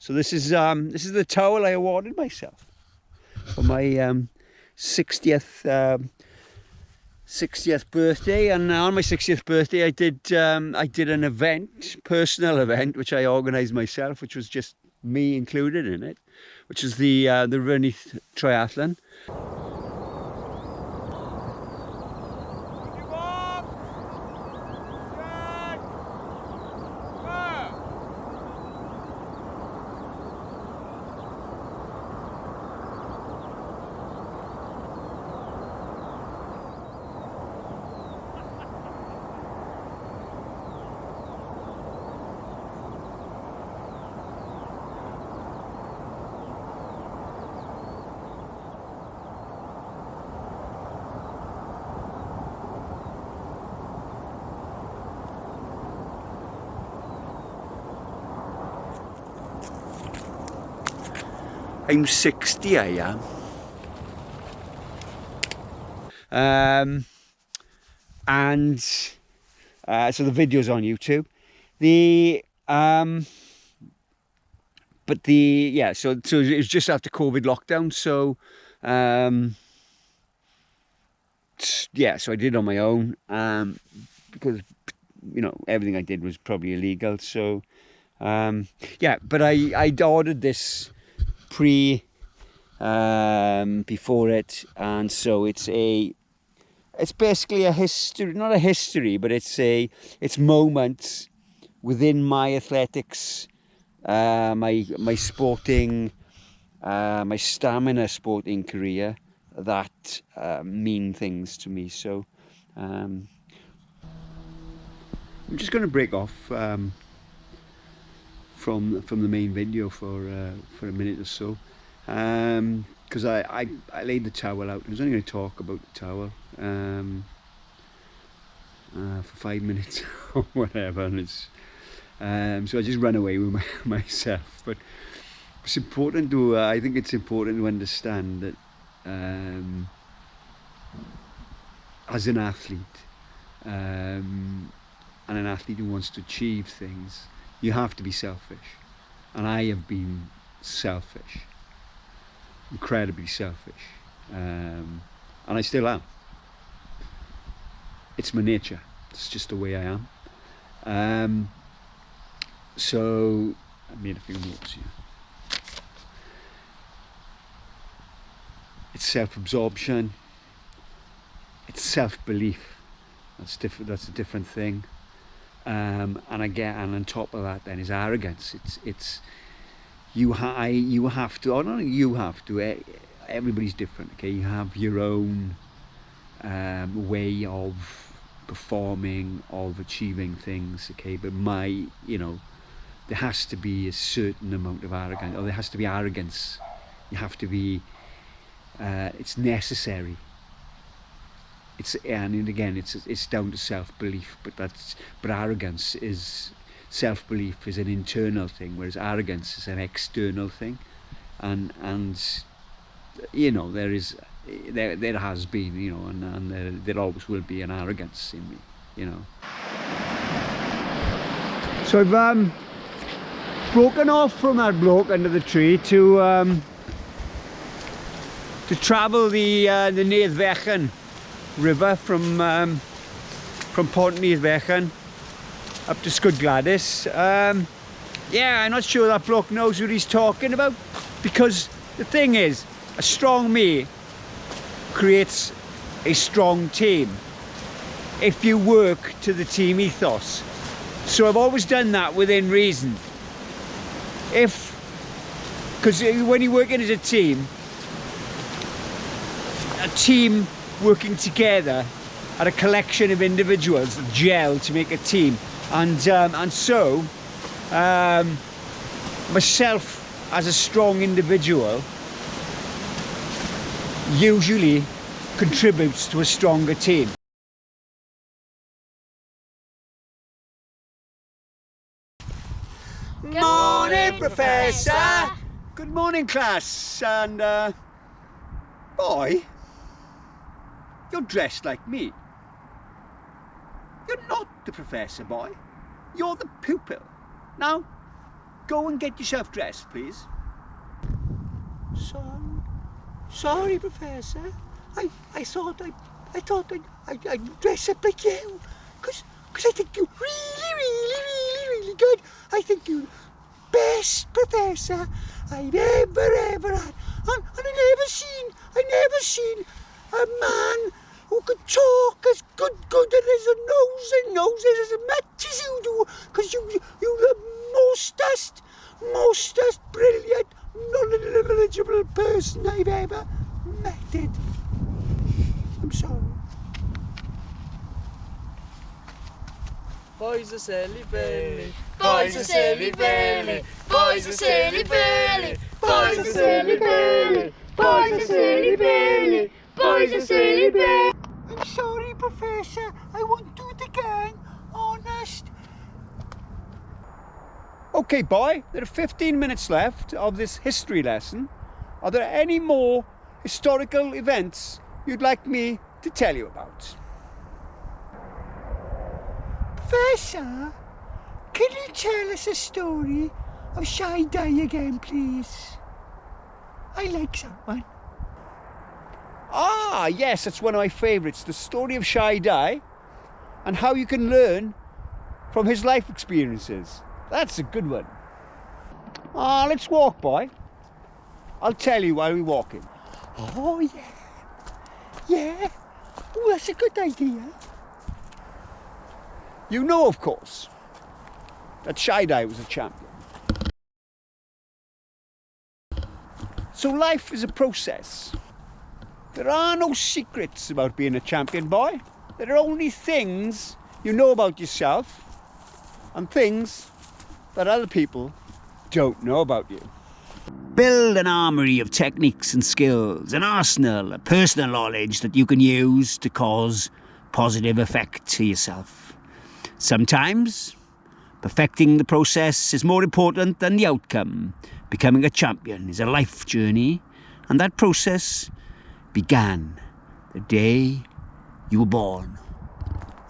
So this is the towel I awarded myself for my 60th 60th birthday, and on my 60th birthday I did an event, personal event, which I organised myself, which was just me included in it, which is the Runneth triathlon. I'm 60, I am. So the video's on YouTube. So it was just after COVID lockdown. So so I did it on my own. Because everything I did was probably illegal. So but I'd ordered this before it, and so it's basically a history, not a history, but it's moments within my athletics, my sporting, my stamina sporting career that mean things to me. So I'm just going to break off from the main video for a minute or so, because I laid the towel out. I was only going to talk about the towel for 5 minutes or whatever, and it's so I just ran away with myself. But it's important to I think it's important to understand that as an athlete, and an athlete who wants to achieve things, you have to be selfish. And I have been selfish, incredibly selfish, and I still am. It's my nature. It's just the way I am. So I made a few notes here. It's self-absorption. It's self-belief. That's different. That's a different thing. And on top of that, then, is arrogance. It's you have to, or not you have to. Everybody's different. Okay, you have your own way of performing, of achieving things. Okay, but there has to be a certain amount of arrogance, or there has to be arrogance. You have to be. It's necessary. It's down to self-belief, but arrogance is, self-belief is an internal thing, whereas arrogance is an external thing, and there has been, and there always will be an arrogance in me, So I've broken off from that bloke under the tree to travel the Neath Fechan river from Pont Neath Fechan up to Scud Gladys. I'm not sure that bloke knows what he's talking about, because the thing is, a strong me creates a strong team if you work to the team ethos. So I've always done that within reason. Because when you're working as a team working together are a collection of individuals that gel to make a team, and so myself as a strong individual usually contributes to a stronger team. Good morning, Professor. Good morning, class. And boy, you're dressed like me. You're not the professor, boy. You're the pupil. Now, go and get yourself dressed, please. Sorry, Professor. I thought I'd dress up like you, cause I think you're really good. I think you're the best professor I've ever had. And I never seen a man who could talk as good as a nose as much as you do, cause you're the mostest brilliant, knowledgeable person I've ever met. I'm sorry. Boys are silly Billy, boys are silly Billy, boys are silly Billy, boys are silly Billy, boys are silly Billy, boys are silly Billy. I'm sorry, Professor. I won't do it again. Honest. Okay, boy, there are 15 minutes left of this history lesson. Are there any more historical events you'd like me to tell you about? Professor, can you tell us a story of Shy Dai again, please? I like that one. Ah, yes, it's one of my favourites. The story of Shy Dai and how you can learn from his life experiences. That's a good one. Ah, let's walk, boy. I'll tell you while we're walking. Oh, yeah. Yeah. Oh, that's a good idea. You know, of course, that Shy Dai was a champion. So life is a process. There are no secrets about being a champion, boy. There are only things you know about yourself and things that other people don't know about you. Build an armoury of techniques and skills, an arsenal of personal knowledge that you can use to cause positive effect to yourself. Sometimes, perfecting the process is more important than the outcome. Becoming a champion is a life journey, and that process began the day you were born.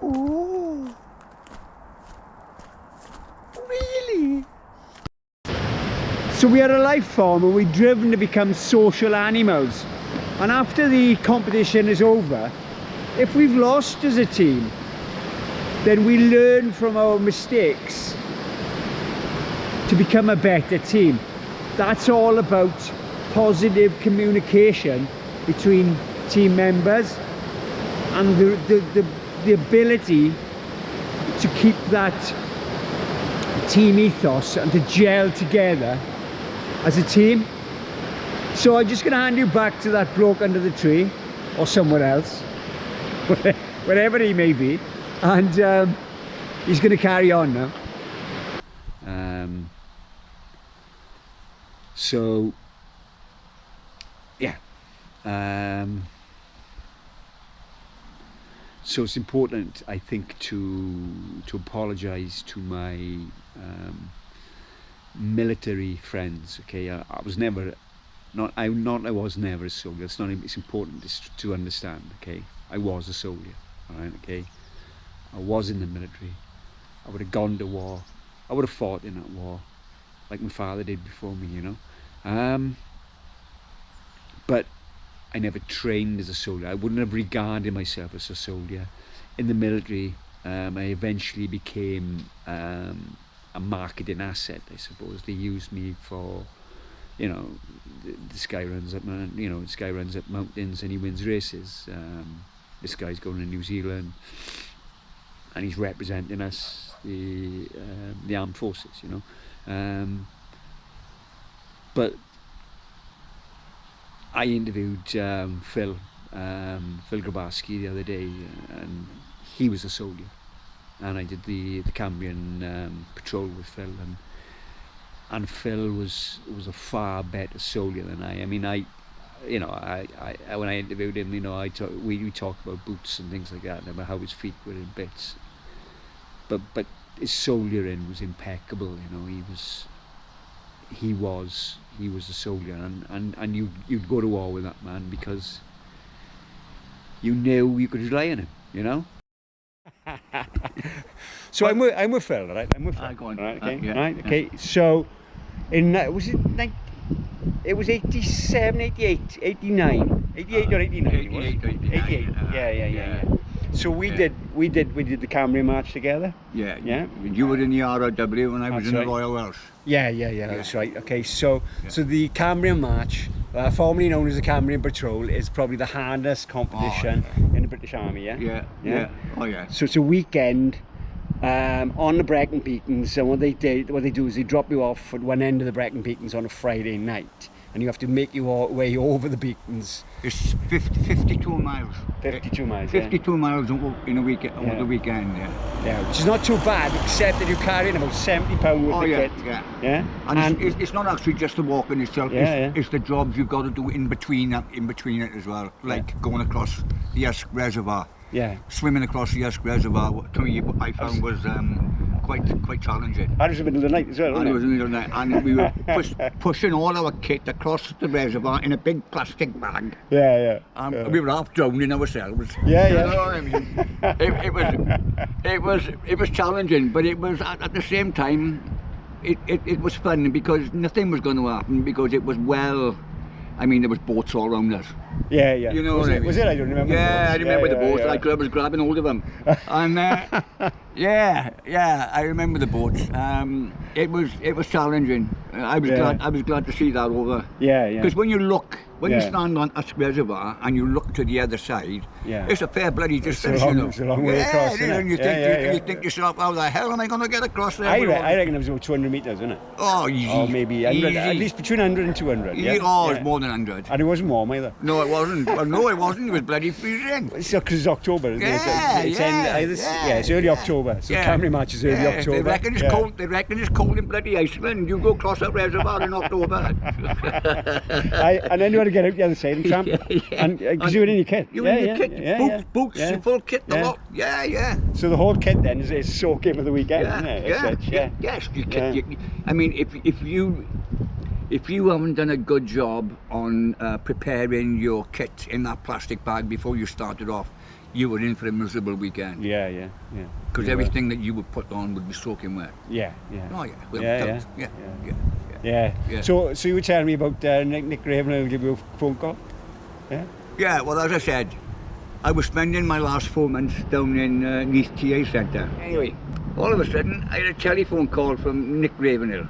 Oh. Really? So we are a life form and we're driven to become social animals. And after the competition is over, if we've lost as a team, then we learn from our mistakes to become a better team. That's all about positive communication between team members and the ability to keep that team ethos and to gel together as a team. So I'm just going to hand you back to that bloke under the tree, or somewhere else, wherever he may be, and he's going to carry on now. So yeah, so it's important, I think, to apologise to my military friends. Okay, I was never I was never a soldier. It's important to understand. Okay, I was a soldier. All right. Okay, I was in the military. I would have gone to war. I would have fought in that war, like my father did before me. You know, but I never trained as a soldier. I wouldn't have regarded myself as a soldier. In the military, I eventually became a marketing asset, I suppose. They used me for, you know, this guy runs up mountains and he wins races. This guy's going to New Zealand and he's representing us, the armed forces, you know. But I interviewed Phil Grabarski the other day, and he was a soldier, and I did the Cambrian patrol with Phil, and Phil was a far better soldier than I. I mean, when I interviewed him, you know, we talked about boots and things like that, and about how his feet were in bits, but his soldiering was impeccable. You know, he was a soldier, and you'd go to war with that man because you knew you could rely on him, you know. So I'm with Phil, right? I'm with Phil. Go on. Right, okay. Yeah, Right, yeah. okay. So was it like, it was 87, 88, 89, 88 or 89. 88 or 89. 88. Yeah. So we did the Cambrian March together. Yeah. Yeah. You were in the RRW and I was That's in the right. Royal Welsh. Yeah, that's right. Okay, so the Cambrian March, formerly known as the Cambrian Patrol, is probably the hardest competition in the British Army. Yeah. Oh yeah. So it's a weekend on the Brecon Beacons, and what they do is they drop you off at one end of the Brecon Beacons on a Friday night, and you have to make your way over the beacons. It's 52 miles. 52 miles. 52 miles in a weekend. Over the weekend. Yeah, which is not too bad, except that you're carrying about £70 worth of kit. Yeah. And it's not actually just the walking itself. It's the jobs you've got to do in between it as well, like going across the Esk Reservoir. Yeah. Swimming across the Esk Reservoir, to me, I found was quite challenging. And it was in the middle of the night as well, wasn't it? It was in the middle of the night, and we were pushing all our kit across the reservoir in a big plastic bag. Yeah. We were half drowning ourselves. Yeah. You know what I mean? It was challenging, but it was at the same time, it was fun because nothing was going to happen because it was there was boats all around us. Yeah. You know what I mean? Was it? I don't remember. Yeah, I remember the boats. Yeah. I was grabbing hold of them. And I remember the boats. It was challenging. I was glad to see that over. Yeah. Because when you stand on Esk Reservoir and you look to the other side, it's a fair bloody distance, It's a long way across, isn't it? And you think to yourself, how the hell am I going to get across there? I reckon it was about 200 metres, isn't it? Oh, easy. Or maybe 100, easy. at least between 100 and 200. Yeah. Oh, it's more than 100. And it wasn't warm either. No, it wasn't. Well, no, it wasn't. It was bloody freezing. It's because it's October, isn't it? Yeah, It's early October. So Cambrian March is early October. They reckon it's cold. They reckon it's cold in bloody Iceland. You go across that reservoir in October. And then you want to get out the other side and tramp. And because you were in your kit. You were in your kit. Boots, full kit, the lot. Yeah. So the whole kit then is soaking for the weekend, isn't it? Yes, you kit. I mean, if you haven't done a good job on preparing your kit in that plastic bag before you started off, you were in for a miserable weekend. Yeah. Because everything that you would put on would be soaking wet. Yeah. Oh yeah. So you were telling me about Nick Ravenhill will give you a phone call? Yeah, well, as I said, I was spending my last 4 months down in Neath TA Centre. Anyway, all of a sudden, I had a telephone call from Nick Ravenhill.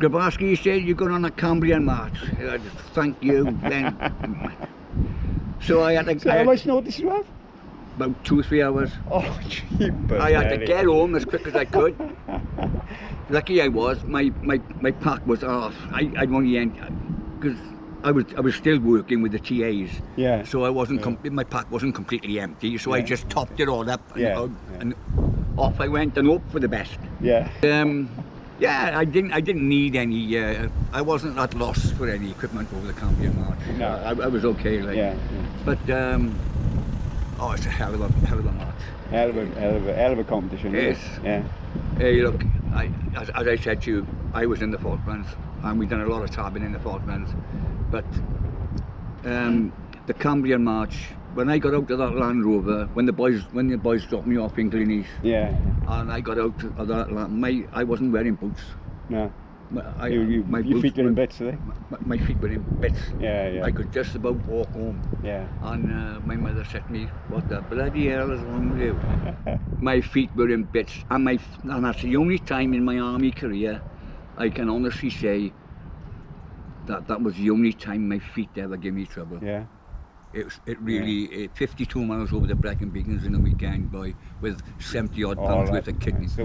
Grabarski, he said, you're going on a Cambrian March. I just, thank you. Then, so I had to... So how much notice you have? About 2 or 3 hours. Oh, jeepers. I had to get home as quick as I could. Lucky I was. My pack was off. I'd only because I was still working with the TAs. Yeah. So I wasn't. My pack wasn't completely empty. So I just topped it all up. And off I went and hoped for the best. Yeah. I didn't need any. I wasn't at loss for any equipment over the Cambrian March. No. I was okay. But it's a hell of a march. Hell of a competition. Yes. Yeah. Hey, look, as I said to you, I was in the Falklands, and we've done a lot of tabbing in the Falklands. But the Cambrian March, when I got out of that Land Rover, when the boys dropped me off in Glynneath, and I got out of that, I wasn't wearing boots. No. Your feet were in bits, are they? My feet were in bits. Yeah. I could just about walk home. Yeah. And my mother said to me, "What the bloody hell is wrong with you?" My feet were in bits, and that's the only time in my army career I can honestly say that was the only time my feet ever gave me trouble. Yeah. It really 52 miles over the Brecon Beacons in a weekend, boy, with 70 odd pounds worth of kidneys.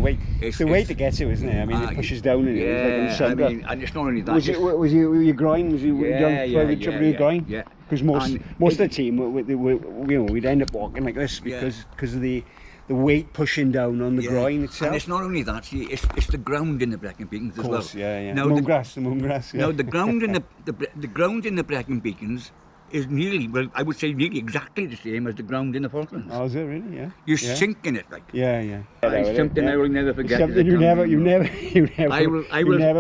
It's the weight to get to, isn't it? I mean, it pushes down in it. I mean, and it's not only that. Was your groin? Was you trouble with your groin? Yeah. Because most of the team, we'd end up walking like this because of the weight pushing down on the groin itself. And it's not only that, see, it's the ground in the Brecon Beacons as well. Yeah. Now the moongrass. Now the ground in the ground in the Brecon Beacons is I would say nearly exactly the same as the ground in the Falklands. Oh, is it really? Yeah. You sink in it like. Yeah. It's something I will never forget. Something you never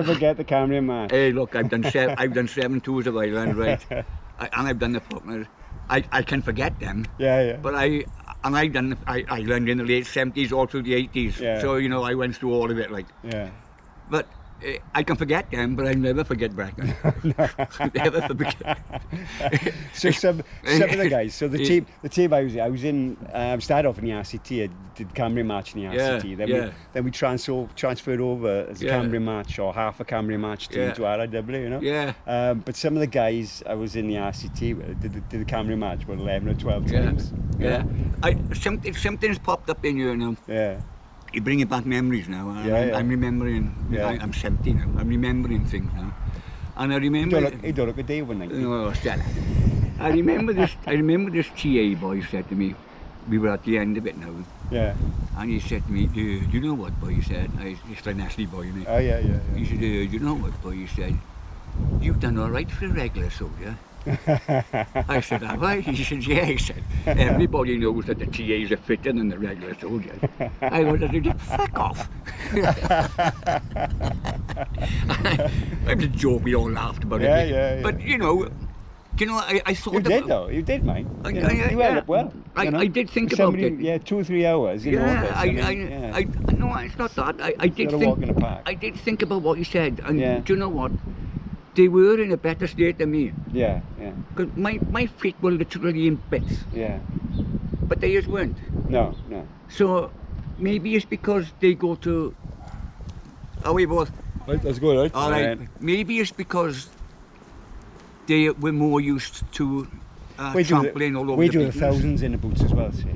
forget the Cambrian March. Hey, look, I've done 7 tours of Ireland, right? And I've done the Falklands. I can forget them. Yeah. But I learned in the late 70s all through the 80s. Yeah. So I went through all of it like. Yeah. But I can forget them, but I never forget Brecon. Never forget. So some of the guys. So the team I was in. Started off in the RCT. I did Cambrian match in the RCT. Then we transferred over as a Cambrian match or half a Cambrian match team to RIW. You know. Yeah. But some of the guys I was in the RCT with did the Cambrian match about 11 or 12 times. Yeah. Something's popped up in you now. Yeah. You're bringing back memories now. I'm remembering. I'm 70 now. I'm remembering things now, and I remember. You don't look a day when No, Stella. I remember this. I remember this TA boy said to me. We were at the end of it now. Yeah. And he said to me, "Do you know what, boy?" He said, "It's the nasty boy, isn't it?" Oh yeah. He said, "Do you know what, boy?" He said, "You've done all right for a regular soldier." I said, "Have I?" He said, "Yeah." He said, "Everybody knows that the TAs are fitter than the regular soldiers." I wanted to fuck off. It was a joke, we all laughed about it. Yeah. But you know, I thought you did though. You did, mate. You held up well. I did think about it. Yeah, 2 or 3 hours. No, it's not that. I did think. Walk in the park. I did think about what you said, and do you know what? They were in a better state than me. Yeah. Because my feet were literally in bits. Yeah. But they just weren't. No. So maybe it's because they go to. Are we both? Right, let's go, right? All right. Maybe it's because they were more used to trampling all over we the do the beaches. thousands in the boots as well, see.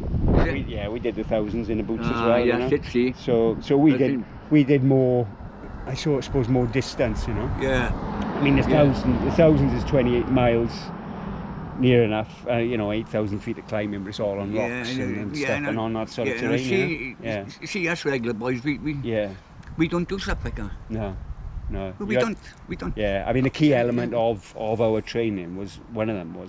We did the thousands in the boots as well. Yes, you know? see. So we did more. I suppose more distance, you know. Yeah. I mean, the thousands is 28 miles, near enough. 8,000 feet of climbing, but it's all on rocks and stuff and on that sort of terrain. See, us regular boys, we don't do stuff like that. No. We don't. Yeah, I mean the key element of our training was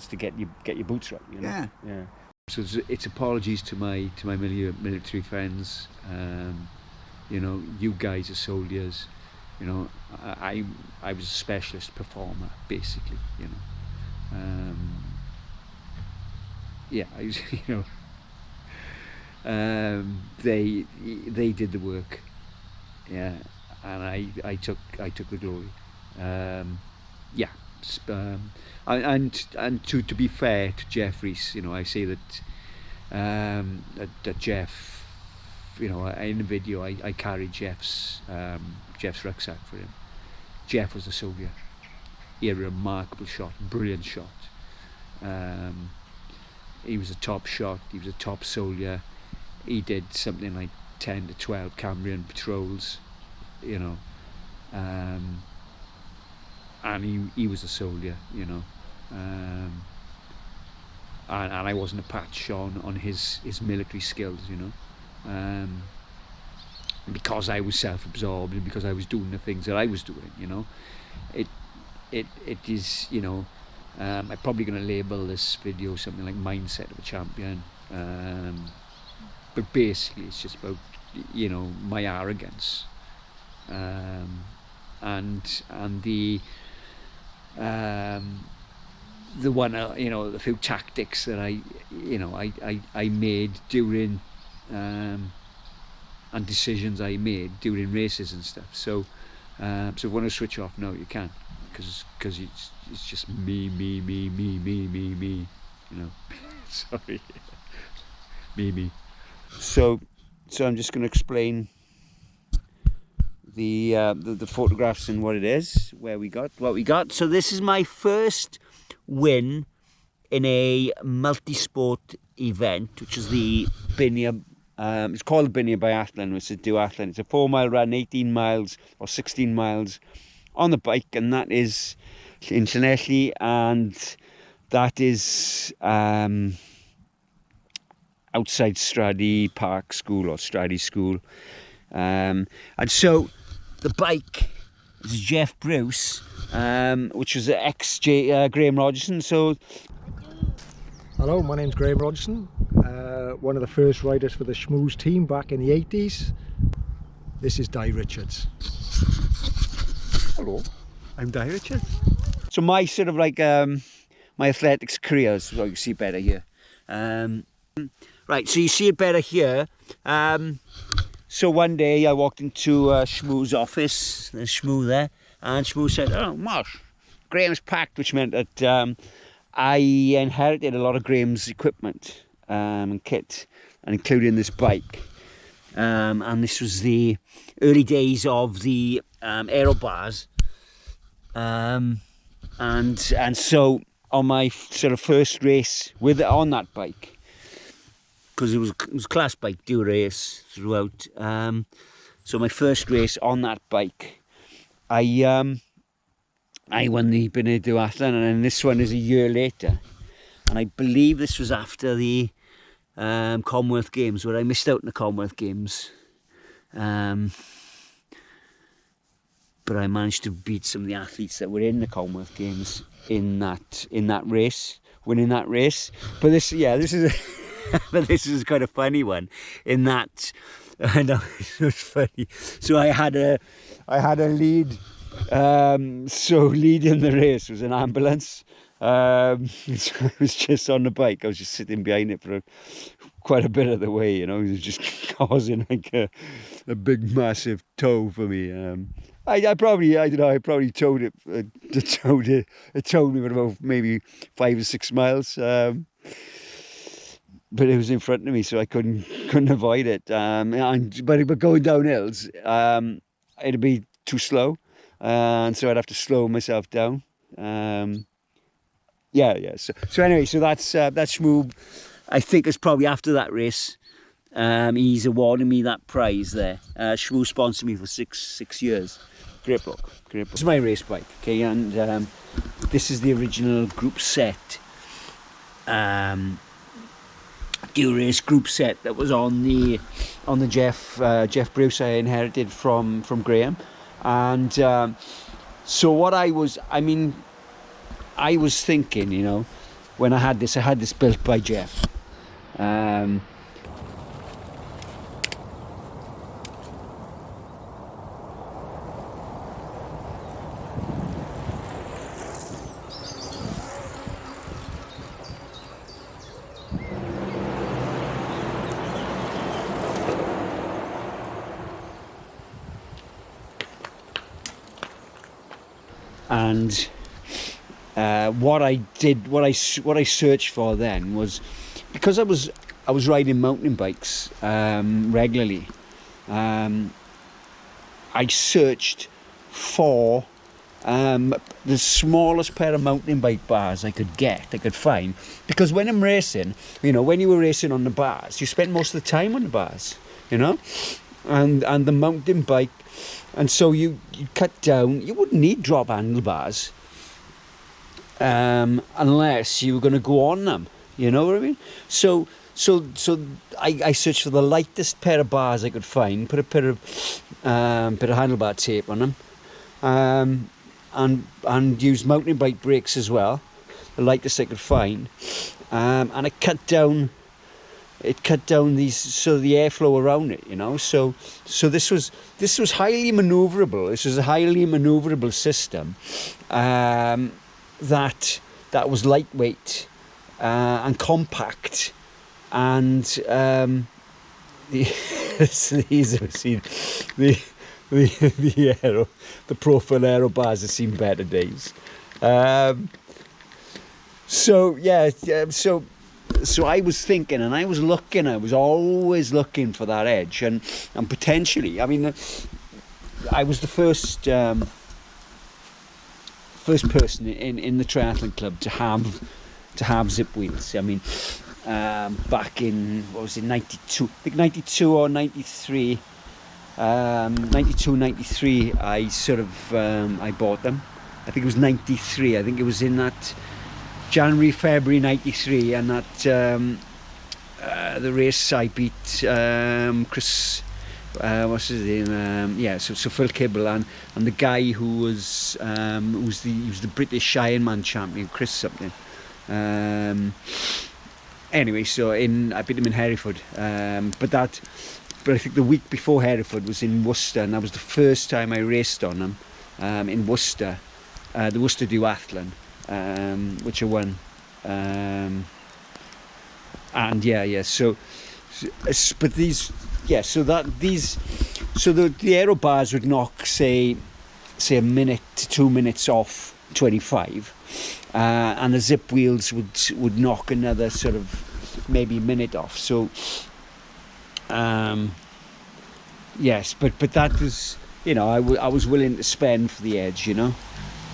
to get your boots right. You know? Yeah. So it's apologies to my military friends. You guys are soldiers. I was a specialist performer basically. They did the work. Yeah. And I took the glory. And to be fair to Jeff Rees, I say that that Jeff, in the video I carried Jeff's rucksack for him. Jeff was a soldier. He had a remarkable shot, brilliant shot. He was a top shot. He was a top soldier. He did something like 10 to 12 Cambrian patrols. And he was a soldier, and I wasn't a patch on his military skills, because I was self-absorbed and because I was doing the things that I was doing, it is, I'm probably going to label this video something like Mindset of a Champion, but basically it's just about, my arrogance. And the one the few tactics that I made during and decisions I made during races and stuff. So if you want to switch off now, you can, because it's just me. Sorry, me. So I'm just going to explain the photographs and what it is, what we got. So this is my first win in a multi-sport event, which is the Binia. It's called the Binia Biathlon. It's a duathlon. It's a 4-mile run, 18 miles or 16 miles on the bike, and that is in Llanelli, and that is outside Stradi Park School or Stradi School, and so the bike is Jeff Bruce, which was ex-Graham Rogerson. So, hello, my name's Graham Rogerson, one of the first riders for the Schmooze team back in the 80s. This is Dai Richards. Hello, I'm Dai Richards. So my sort of like my athletics career is, well, you see better here. Right, so you see it better here. So one day I walked into Shmoo's office, there's Shmoo there, and Shmoo said, "Oh, Marsh, Graham's packed," which meant that I inherited a lot of Graham's equipment and kit, and including this bike. And this was the early days of the aero bars. And so on my sort of first race on that bike, because it was a class bike, do race throughout. So my first race on that bike, I won the Byned Duathlon, and then this one is a year later, and I believe this was after the Commonwealth Games, where I missed out in the Commonwealth Games. But I managed to beat some of the athletes that were in the Commonwealth Games in that race, winning that race. But this is but this is kind of funny one. In that, I know it was funny. So I had a lead. So leading the race was an ambulance. So I was just on the bike. I was just sitting behind it for quite a bit of the way. You know, it was just causing like a big, massive tow for me. I probably towed it. It towed me for about maybe 5 or 6 miles. But it was in front of me, so I couldn't avoid it. But going down hills, it'd be too slow, and so I'd have to slow myself down. So anyway, so that's Shmoo. I think it's probably after that race. He's awarding me that prize there. Shmoo sponsored me for six years. Great bloke. This is my race bike, okay, and this is the original group set. Race group set that was on the Jeff Bruce I inherited from Graham, and so what I was thinking, you know, when I had this built by Jeff. And what I searched for then was, because I was riding mountain bikes regularly. I searched for the smallest pair of mountain bike bars I could find, because when I'm racing, you know, when you were racing on the bars, you spent most of the time on the bars, you know, and the mountain bike. And so you cut down, you wouldn't need drop handlebars unless you were going to go on them, you know what I mean? So I searched for the lightest pair of bars I could find, put a bit of handlebar tape on them, and used mountain bike brakes as well, the lightest I could find, and I cut down these, so the airflow around it, you know. So this was highly manoeuvrable. This was a highly manoeuvrable system that was lightweight and compact, and these have seen the profile aero bars have seen better days. So I was thinking, and I was always looking for that edge, and potentially, I mean, I was the first person in the triathlon club to have zip wheels. I mean, back in, what was it, 92? I think 92 or 93. 92, 93. I sort of I bought them. I think it was 93. I think it was in that January, February 93, and that the race I beat Chris, what's his name? So Phil Kibble and the guy who was the British Ironman champion, Chris something. Anyway, so I beat him in Hereford, but I think the week before Hereford was in Worcester, and that was the first time I raced on them in Worcester, the Worcester Duathlon. Which I won, and but these yeah, so the aero bars would knock say a minute to 2 minutes off 25, and the zip wheels would knock another sort of maybe minute off. So yes, but that was, you know, I was willing to spend for the edge, you know.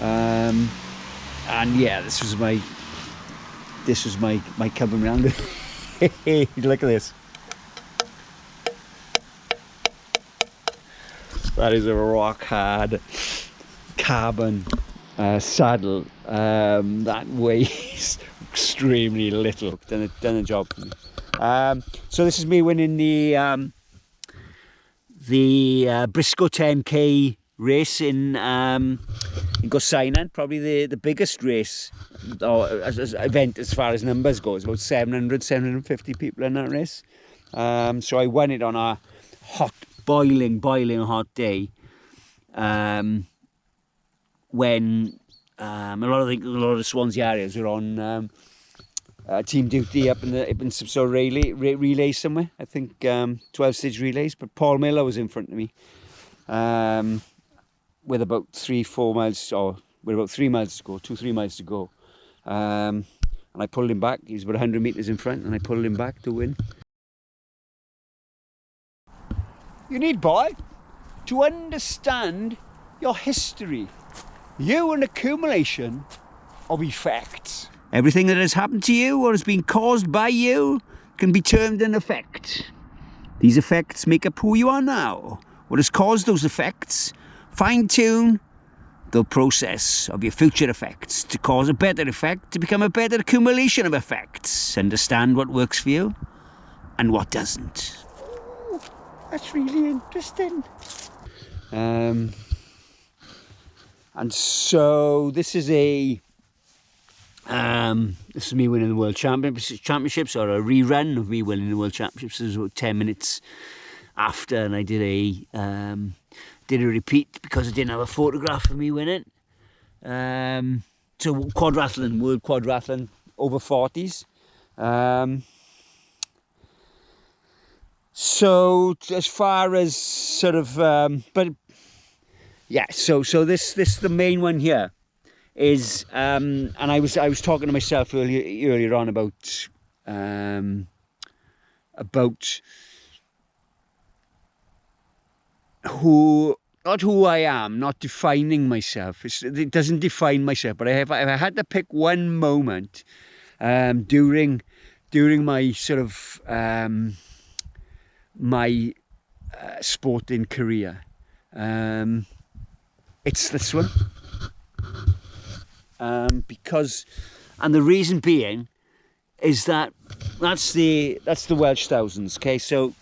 And yeah, this was my coming round. Look at this. That is a rock hard carbon saddle that weighs extremely little. Done a job for me. So this is me winning the Briscoe 10k race in Gosainan, probably the biggest race or as event as far as numbers goes. About 750 people in that race. So I won it on a hot, boiling hot day, when a lot of the Swansea areas were on team duty up in some sort of relay somewhere. I think 12-stage relays. But Paul Miller was in front of me with about 3-4 miles, or with about 3 miles to go, 2-3 miles to go. And I pulled him back. He was about 100 metres in front, and I pulled him back to win. You need, boy, to understand your history. You an accumulation of effects. Everything that has happened to you or has been caused by you can be termed an effect. These effects make up who you are now. What has caused those effects? Fine-tune the process of your future effects to cause a better effect, to become a better accumulation of effects. Understand what works for you and what doesn't. That's really interesting. And so this is this is me winning the World Championships, or a rerun of me winning the World Championships. It was about 10 minutes after, and I did a repeat because I didn't have a photograph of me winning. So quadrathlon, World Quadrathlon over 40s. So as far as sort of, but yeah, so this the main one here is, and I was talking to myself earlier on about not who I am, not defining myself. It doesn't define myself, but if I had to pick one moment during my sort of my sporting career, it's this one, because, and the reason being is that's the Welsh thousands. Okay, so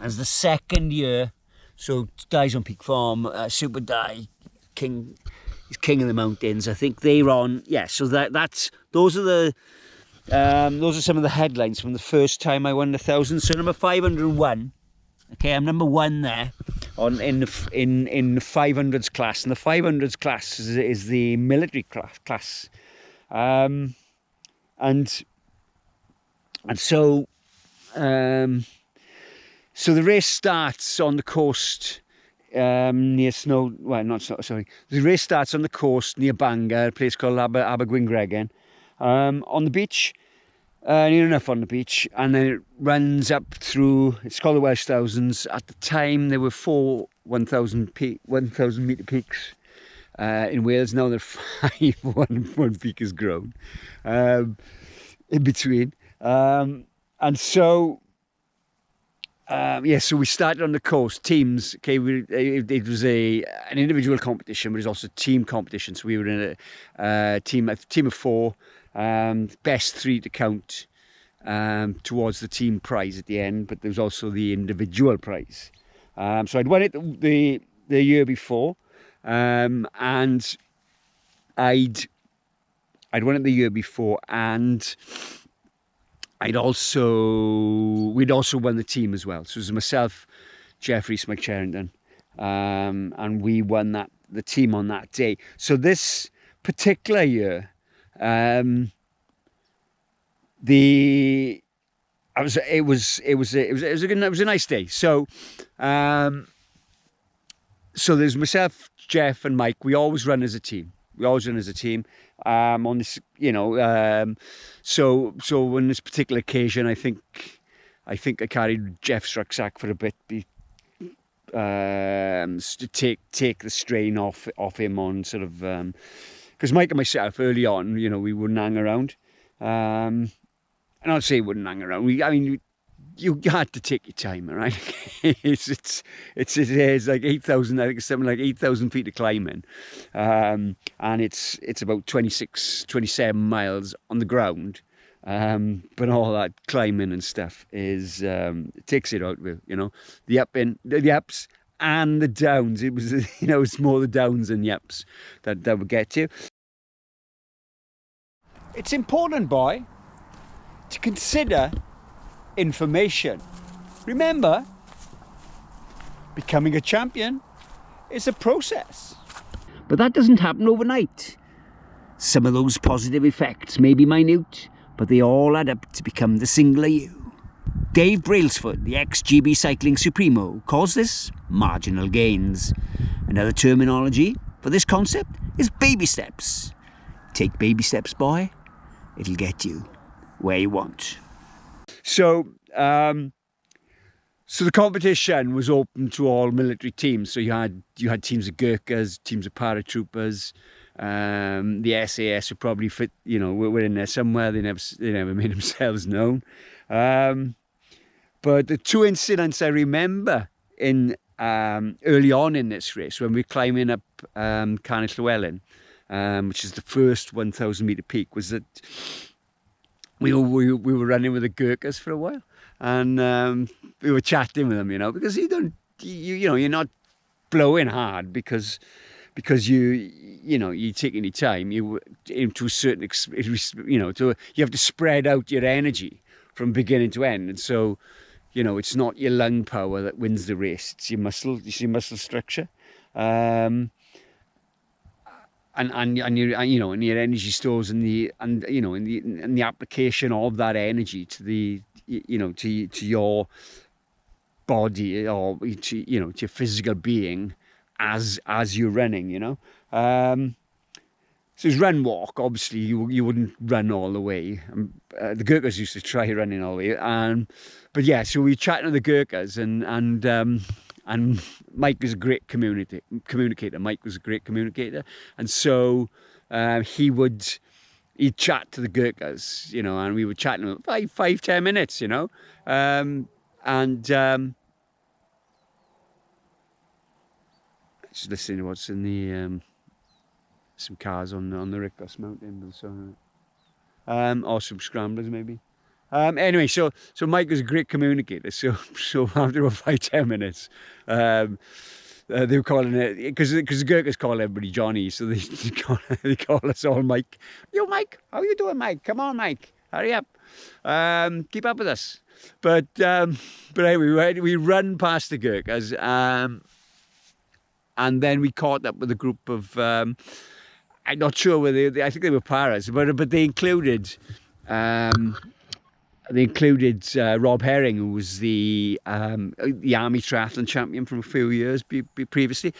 as the second year, so Dai's on peak form, Super Dai, king of the mountains. I think they're on. Yeah, so those are some of the headlines from the first time I won the 1,000. So number 501. Okay, I'm number 1 there in the 500s class, and the 500s class is the military class, and so so the race starts on the coast near Snow. Well, not sorry. The race starts on the coast near Bangor, a place called Abergwyngregin, on the beach. Near enough on the beach, and then it runs up through. It's called the Welsh Thousands. At the time, there were 4 1,000 metre peaks in Wales. Now there are 5. One peak has grown in between, and so yeah. So we started on the coast. Teams. Okay, it was an individual competition, but it was also a team competition. So we were in a team of 4. Best 3 to count towards the team prize at the end, but there was also the individual prize. So I'd won it the year before, and I'd won it the year before, and we'd also won the team as well. So it was myself, Jeffrey McCherrington, and we won the team on that day. So this particular year, the it was a nice day. So, so there's myself, Jeff, and Mike. We always run as a team. On this, so on this particular occasion, I think I carried Jeff's rucksack for a bit, to take the strain off him on sort of, because Mike and myself early on, we wouldn't hang around, and I'll say wouldn't hang around. You had to take your time, right? it's like 8,000, I think it's something like 8,000 feet of climbing, and it's about 26, 27 miles on the ground, but all that climbing and stuff is it takes it out of you, the ups and the downs. It was it's more the downs than the ups that would get you. It's important, boy, to consider information. Remember, becoming a champion is a process. But that doesn't happen overnight. Some of those positive effects may be minute, but they all add up to become the singular you. Dave Brailsford, the ex-GB Cycling Supremo, calls this marginal gains. Another terminology for this concept is baby steps. Take baby steps, boy. It'll get you where you want. So, so the competition was open to all military teams. So you had teams of Gurkhas, teams of paratroopers, the SAS who probably fit, were in there somewhere. They never made themselves known. But the two incidents I remember in early on in this race, when we were climbing up Canill Llewellyn, which is the first 1,000 metre peak, was that we were running with the Gurkhas for a while, and we were chatting with them, because you're not blowing hard because you're taking your time. You to a certain you have to spread out your energy from beginning to end, and so it's not your lung power that wins the race. It's your muscle structure. And your energy stores and the application of that energy to the to your body, or to your physical being as you're running. So it's run walk. Obviously you wouldn't run all the way. The Gurkhas used to try running all the way, but yeah, so we were chatting to the Gurkhas, and Mike was a great communicator. Mike was a great communicator. And so he'd chat to the Gurkhas, and we were chatting about 5-10 minutes, just listening to what's in the, some cars on the Ricos Mountain, or some scramblers maybe. Anyway, so Mike was a great communicator. So after about 5-10 minutes, they were calling it, because the Gurkhas call everybody Johnny, so they call us all Mike. Yo, Mike, how you doing, Mike? Come on, Mike, hurry up. Keep up with us. But anyway, we run past the Gurkhas, and then we caught up with a group of, I'm not sure whether I think they were paras, but they included. They included Rob Herring, who was the Army triathlon champion from a few years previously.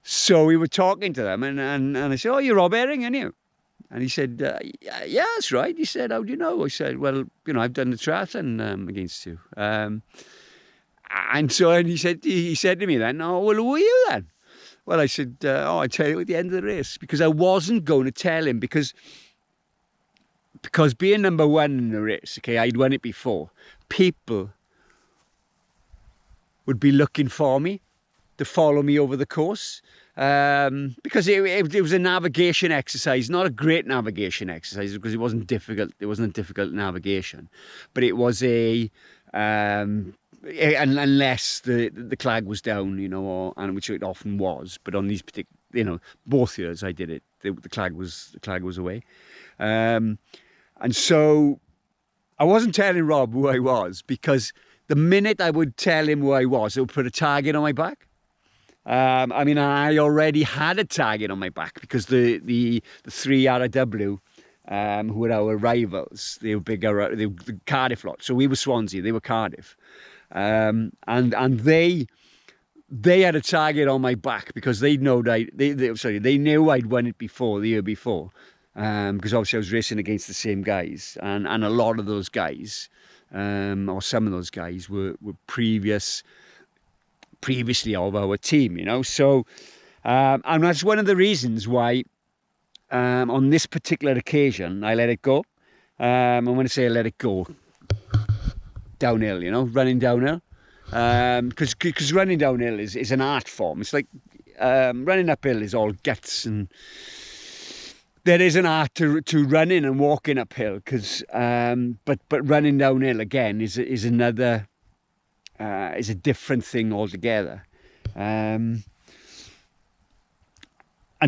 So we were talking to them, and I said, "Oh, you're Rob Herring, aren't you?" And he said, "Yeah, that's right." He said, "How do you know?" I said, "Well, I've done the triathlon against you." And he said to me then, "Oh, well, who are you then?" Well, I said, "Oh, I'll tell you at the end of the race," because I wasn't going to tell him, because being number one in the race, okay, I'd won it before, people would be looking for me to follow me over the course, because it was a navigation exercise, not a great navigation exercise, because it wasn't difficult. It wasn't a difficult navigation, but it was unless the clag was down, and which it often was. But on these particular, both years I did it, the clag was away. And so I wasn't telling Rob who I was, because the minute I would tell him who I was, it would put a target on my back. I already had a target on my back, because the 3 RW who were our rivals. They were bigger, they were the Cardiff lot. So we were Swansea, they were Cardiff. And they had a target on my back because they knew I'd won it before, the year before. Because obviously I was racing against the same guys, and a lot of those guys, or some of those guys were previously of our team, you know. So, and that's one of the reasons why, on this particular occasion, I let it go. And when I say I let it go, downhill, you know, running downhill. Because running downhill is an art form. It's like running uphill is all guts, and there is an art to running and walking uphill. But running downhill again is another is a different thing altogether. And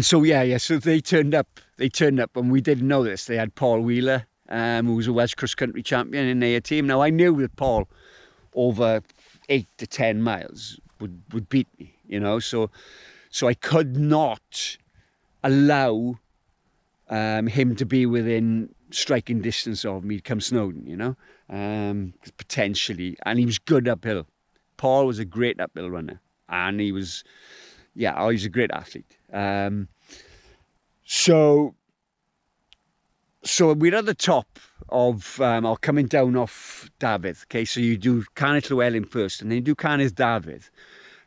so so they turned up, and we didn't know this. They had Paul Wheeler, who was a Welsh cross country champion in their team. Now I knew that Paul over 8 to 10 miles would beat me, you know, so I could not allow him to be within striking distance of me come Snowdon, you know, potentially. And he was good uphill. Paul was a great uphill runner, and he was, he's a great athlete. So we're at the top of, or coming down off Dafydd. Okay, so you do Canet Llewellyn first, and then you do Canet Dafydd.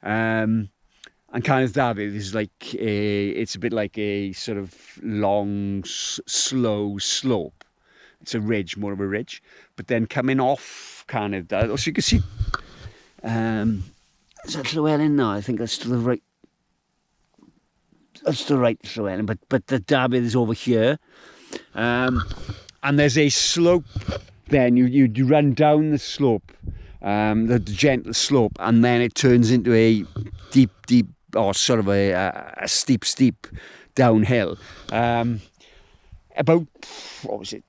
And Canet Dafydd is like it's a bit like a sort of long, slow slope. It's a ridge, more of a ridge. But then coming off Canet Dafydd, so you can see, is that Llewellyn? No, I think that's to the right. That's the right Llewellyn, but the Dafydd is over here. And there's a slope. Then you run down the slope, the gentle slope, and then it turns into a deep, or sort of a steep downhill. About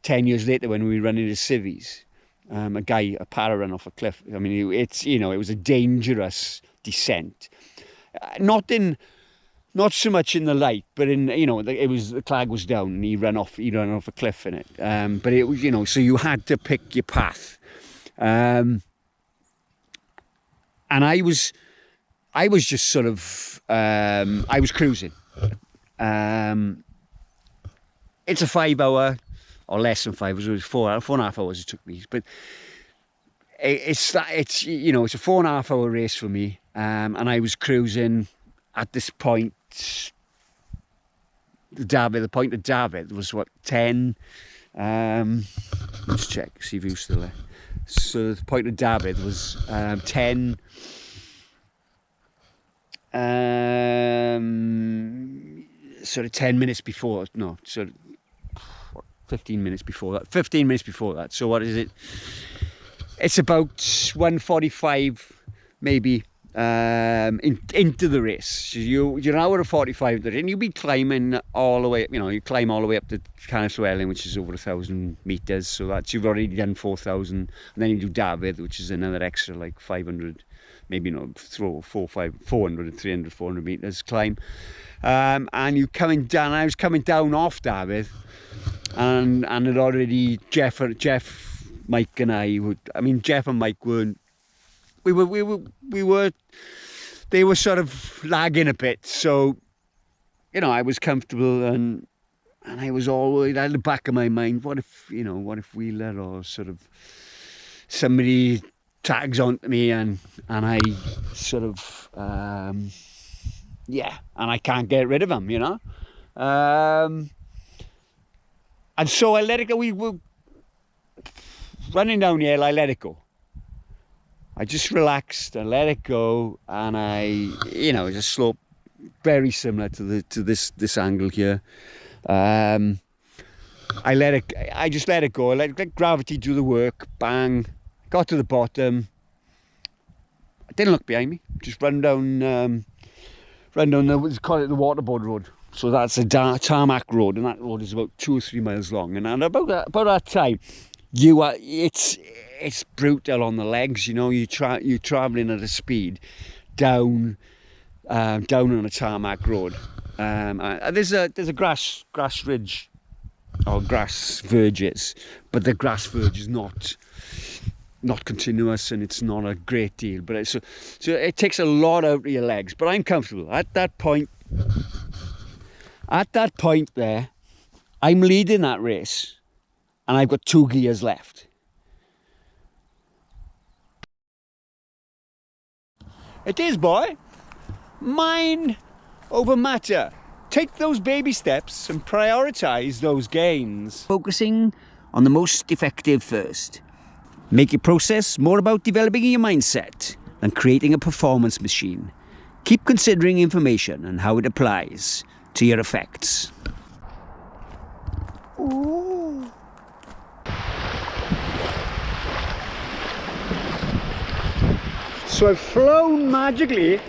10 years later, when we ran into civvies, a para ran off a cliff. I mean, it was a dangerous descent. Not so much in the light, but in, the clag was down and he ran off a cliff in it. But it was, so you had to pick your path. And I was just sort of, I was cruising. It's a 5 hour, or less than 5 hours, it was 4.5 hours it took me. But it's a 4.5 hour race for me. And I was cruising at this point. The point of Dafydd was what, 10? Let's check, see if he was still there. So the point of Dafydd was 10. Sort of 10 minutes before. No, sort of 15 minutes before that. 15 minutes before that. So what is it? It's about 1:45 maybe. Into the race. So you're an hour and 45 and you'll be climbing all the way, you climb all the way up to Canet Llewellyn, which is over 1,000 meters. So that's, you've already done 4,000, and then you do Dafydd, which is another extra like 500, maybe 400, 300, 400 meters climb. And you coming down, I was coming down off Dafydd, and it already, Jeff, Mike and Jeff and Mike weren't, they were sort of lagging a bit, so I was comfortable, and I was always at the back of my mind, what if Wheeler or sort of somebody tags onto me and I sort of and I can't get rid of him, and so I let it go. We were running down the hill, I let it go. I just relaxed and let it go, and it's a slope very similar to this angle here. I just let it go. I let gravity do the work. Bang, got to the bottom. I didn't look behind me. Just run down call it the waterboard road. So that's a tarmac road, and that road is about 2 or 3 miles long. And about that time, it's brutal on the legs, you're travelling at a speed down on a tarmac road. There's a grass ridge or grass verges, but the grass verge is not continuous, and it's not a great deal, but so it takes a lot out of your legs. But I'm comfortable at that point. At that point there, I'm leading that race, and I've got 2 gears left. It is, boy. Mind over matter. Take those baby steps and prioritise those gains. Focusing on the most effective first. Make your process more about developing your mindset than creating a performance machine. Keep considering information and how it applies to your effects. Ooh. So I've flown magically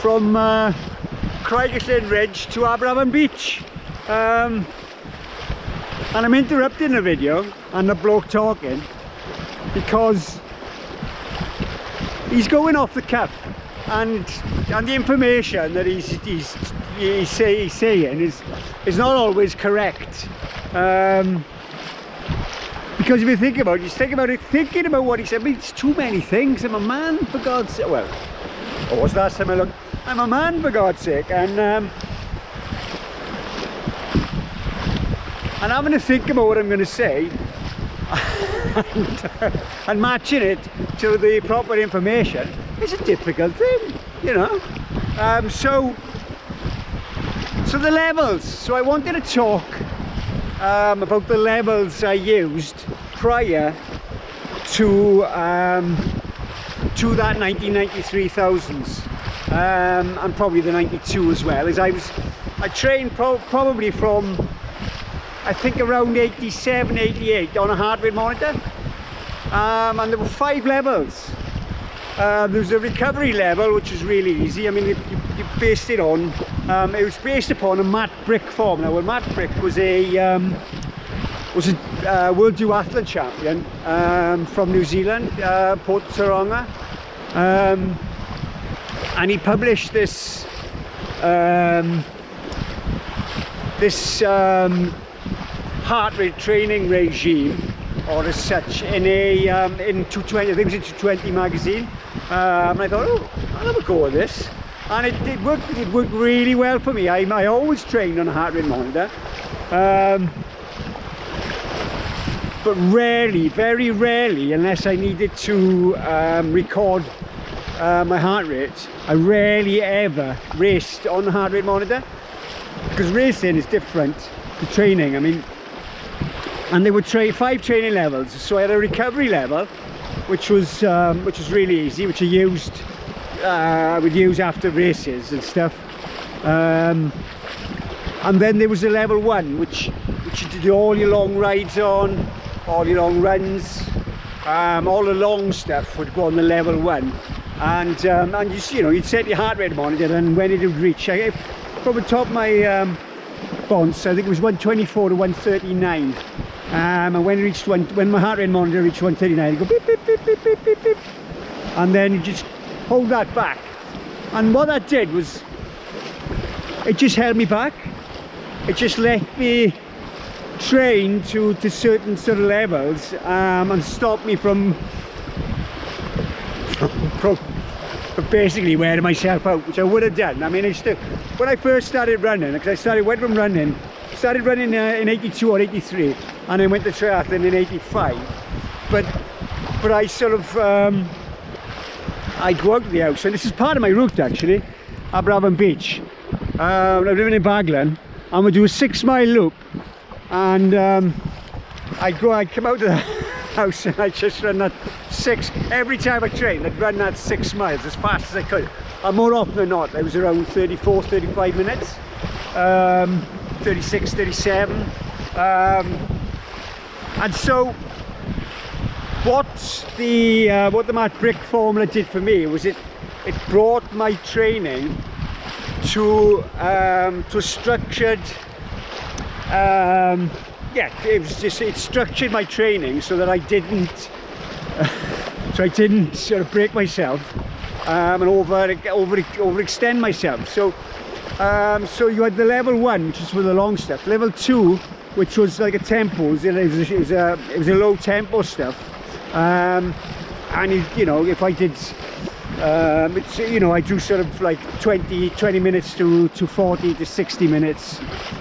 from Craiglin Ridge to Aberafan Beach, and I'm interrupting the video and the bloke talking because he's going off the cuff, and the information that he's saying is not always correct. Because if you think about it, thinking about what he said, I mean, it's too many things. I'm a man, for God's sake. Well, what was last time I looked? I'm a man, for God's sake, and having to think about what I'm going to say and matching it to the proper information is a difficult thing, you know. So the levels. So I wanted to talk about the levels I used prior to that 1993,000s, and probably the 92 as well. As I trained probably from, I think, around 87, 88 on a heart rate monitor, and there were 5 levels. There was a recovery level, which was really easy. I mean, you based it on, it was based upon a Matt Brick form. Now, well, Matt Brick was a World Duathlon champion from New Zealand, Port Taronga, and he published this heart rate training regime, or as such, in 220, I think it was in 220 magazine, and I thought, oh, I'll have a go at this, and it worked really well for me. I always trained on a heart rate monitor, but rarely, very rarely, unless I needed to record my heart rate, I rarely ever raced on the heart rate monitor, because racing is different to training. I mean, and there were 5 training levels. So I had a recovery level, which was really easy, which I would use after races and stuff. And then there was a level 1, which you did all your long rides on, all your long runs, all the long stuff would go on the level 1. And you know, you'd set your heart rate monitor, and when it would reach, from the top of my bonds, I think it was 124 to 139. And when it reached when my heart rate monitor reached 139, it go beep, beep, beep, beep, beep, beep, beep, and then you just hold that back. And what that did was, it just held me back. It just let me train to certain sort of levels, and stopped me from basically wearing myself out, which I would have done. I mean, when I first started running, because I went from running in 82 or 83, and I went to triathlon in 85, but I sort of I go out of the house, and this is part of my route actually, Aberafan Beach. I'm living in Baglan, and we do a 6-mile loop, and I'd come out of the house and I'd just run that 6, every time I trained I'd run that 6 miles as fast as I could, and more often than not I was around 34, 35 minutes, 36, 37, and so what the Matt Brick formula did for me was it brought my training to a structured, it structured my training so that I didn't sort of break myself and overextend myself. So you had the level 1, which is for the long stuff. Level 2 which was like a tempo. It was a low tempo stuff. And you know, if I did, it's, you know, I do sort of like 20 minutes to 40 to 60 minutes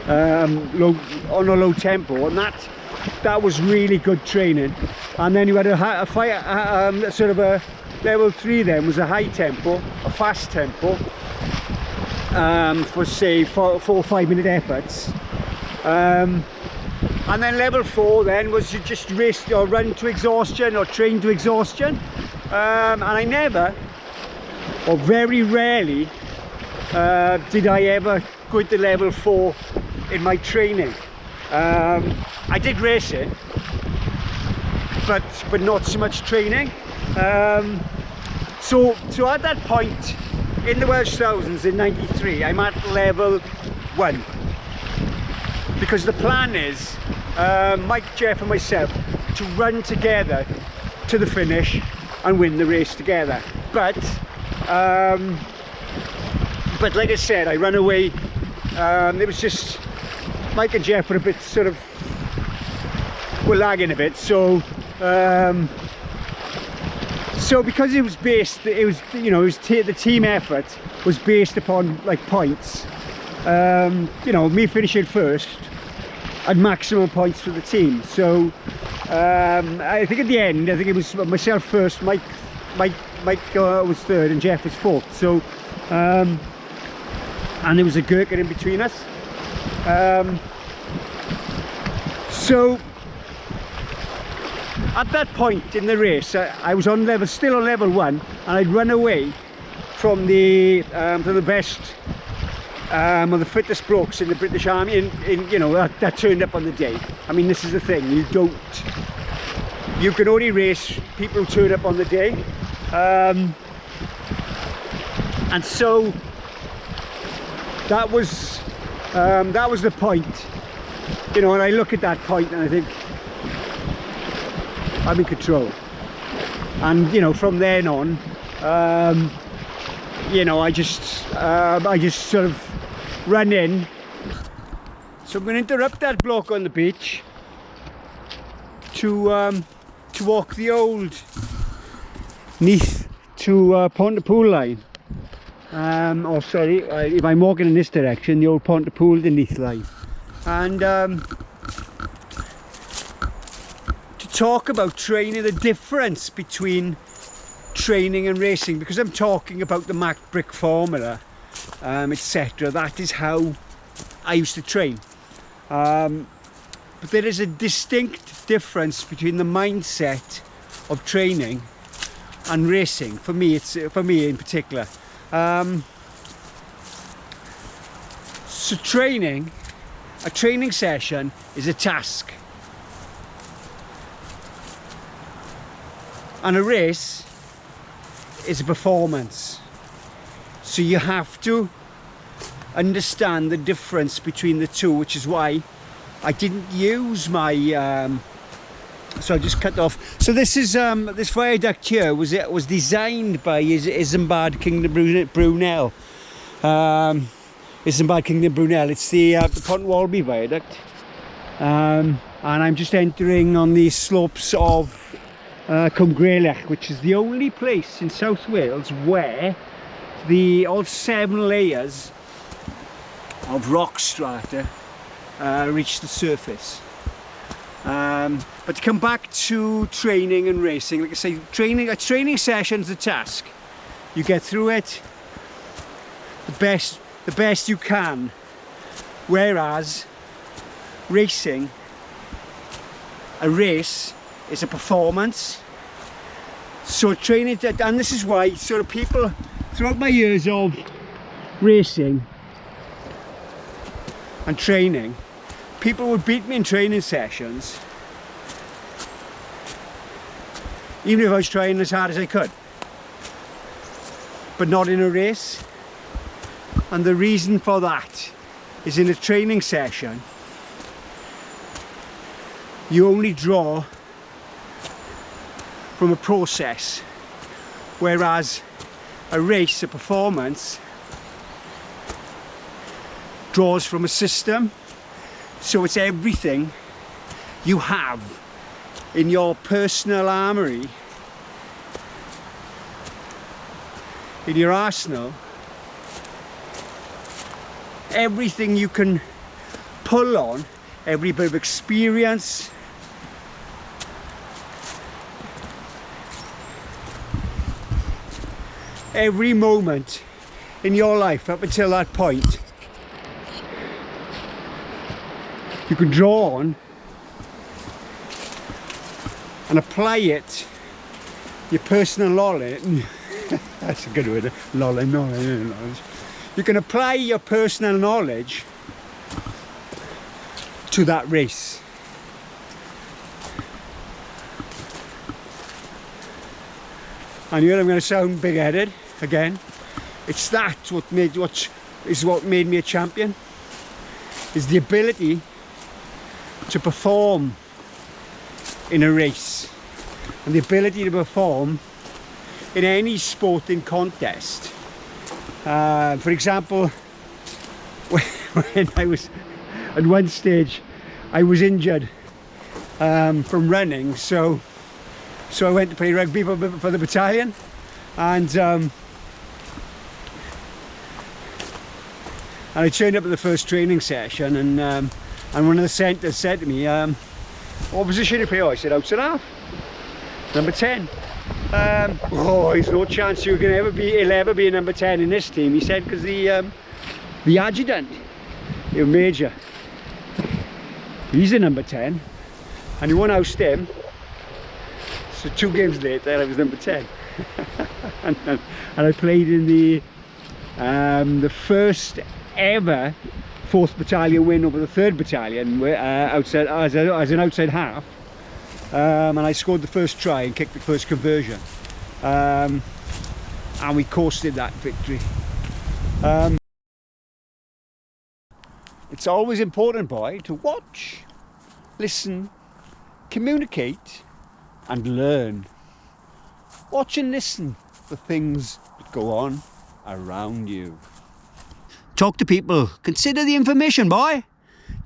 on a low tempo, and that was really good training. And then you had a sort of a level 3 then was a high tempo, a fast tempo, for say 4 or 5 minute efforts. And then level 4 then was you just race or run to exhaustion or train to exhaustion. And I never, or very rarely, did I ever go into level 4 in my training. I did racing, but not so much training. So at that point in the Welsh Thousands in '93, I'm at level 1, because the plan is Mike, Jeff and myself to run together to the finish and win the race together. But like I said, I ran away. It was just Mike and Jeff were a bit sort of lagging a bit, so because it was based, the team effort was based upon like points. You know, me finishing first and maximum points for the team. So I think at the end, I think it was myself first, Mike was third, and Jeff was fourth. So and there was a gherkin in between us. So at that point in the race, I was still on level 1, and I'd run away from the best or the fittest blokes in the British Army, you know, that turned up on the day. I mean, this is the thing, you can only race people who turn up on the day. And so that was the point, you know, and I look at that point and I think I'm in control. And you know, from then on, you know, I just sort of run in. So I'm going to interrupt that bloke on the beach to walk the old Neath to Pontypool line. Oh sorry, if I'm walking in this direction, the old Pontypool to Neath line. And to talk about training, the difference between training and racing, because I'm talking about the Mac Brick formula, etc. That is how I used to train. But there is a distinct difference between the mindset of training and racing. For me, in particular. So a training session is a task, and a race is a performance. So you have to understand the difference between the two, which is why I didn't use my so I just cut off. So this is this viaduct here was designed by Isambard Kingdom Brunel. Isambard Kingdom Brunel. It's the Pont Walby viaduct, and I'm just entering on the slopes of Cwmgrelech, which is the only place in South Wales where all 7 layers of rock strata reach the surface. But to come back to training and racing, like I say, a training session's a task. You get through it the best you can, whereas racing, a race is a performance. So training, and this is why sort of people throughout my years of racing and training, people would beat me in training sessions even if I was trying as hard as I could, but not in a race. And the reason for that is, in a training session you only draw from a process, whereas a race, a performance, draws from a system, So it's everything you have in your personal armory, in your arsenal, everything you can pull on, every bit of experience, every moment in your life up until that point, you can draw on and apply it, your personal knowledge. That's a good word, knowledge. You can apply your personal knowledge to that race. I knew I'm going to sound big-headed again. It's that what made me a champion, is the ability to perform in a race, and the ability to perform in any sporting contest. For example, when I was at one stage, I was injured from running, so I went to play rugby for the battalion, and I turned up at the first training session, and one of the centres said to me, "What position do you play?" I said, "Outside half, number 10. Oh, there's no chance he'll ever be a number 10 in this team," he said, because the adjutant, the major, he's a number 10, and he won't oust him. So 2 games later, I was number 10. and I played in the first ever 4th Battalion win over the 3rd Battalion outside, as an outside half, and I scored the first try and kicked the first conversion, and we coasted that victory. It's always important, boy, to watch, listen, communicate and learn. Watch and listen for things that go on around you. Talk to people, consider the information, boy.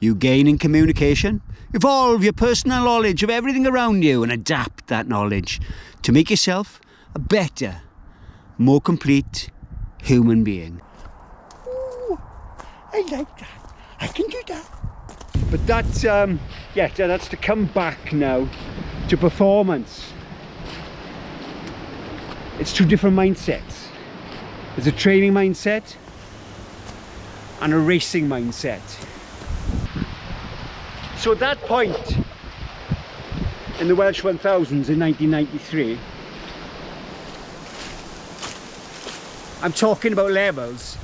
You gain in communication, evolve your personal knowledge of everything around you and adapt that knowledge to make yourself a better, more complete human being. Ooh, I like that. I can do that. But that's, yeah, that's to come back now to performance. It's 2 different mindsets. There's a training mindset and a racing mindset. So at that point in the Welsh 1000s in 1993, I'm talking about levels,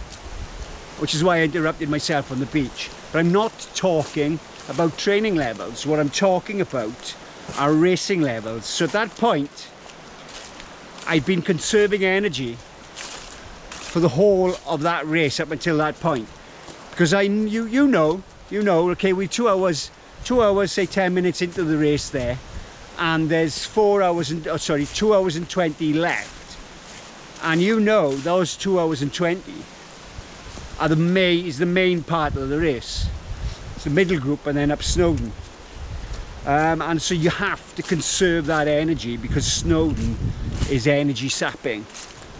which is why I interrupted myself on the beach. But I'm not talking about training levels. What I'm talking about are racing levels. So at that point, I'd been conserving energy for the whole of that race up until that point. Because you know, okay, we're 2 hours, say 10 minutes into the race there, and there's 2 hours and 20 left. And you know those 2 hours and 20 are is the main part of the race. It's the middle group and then up Snowdon. And so you have to conserve that energy, because Snowdon is energy sapping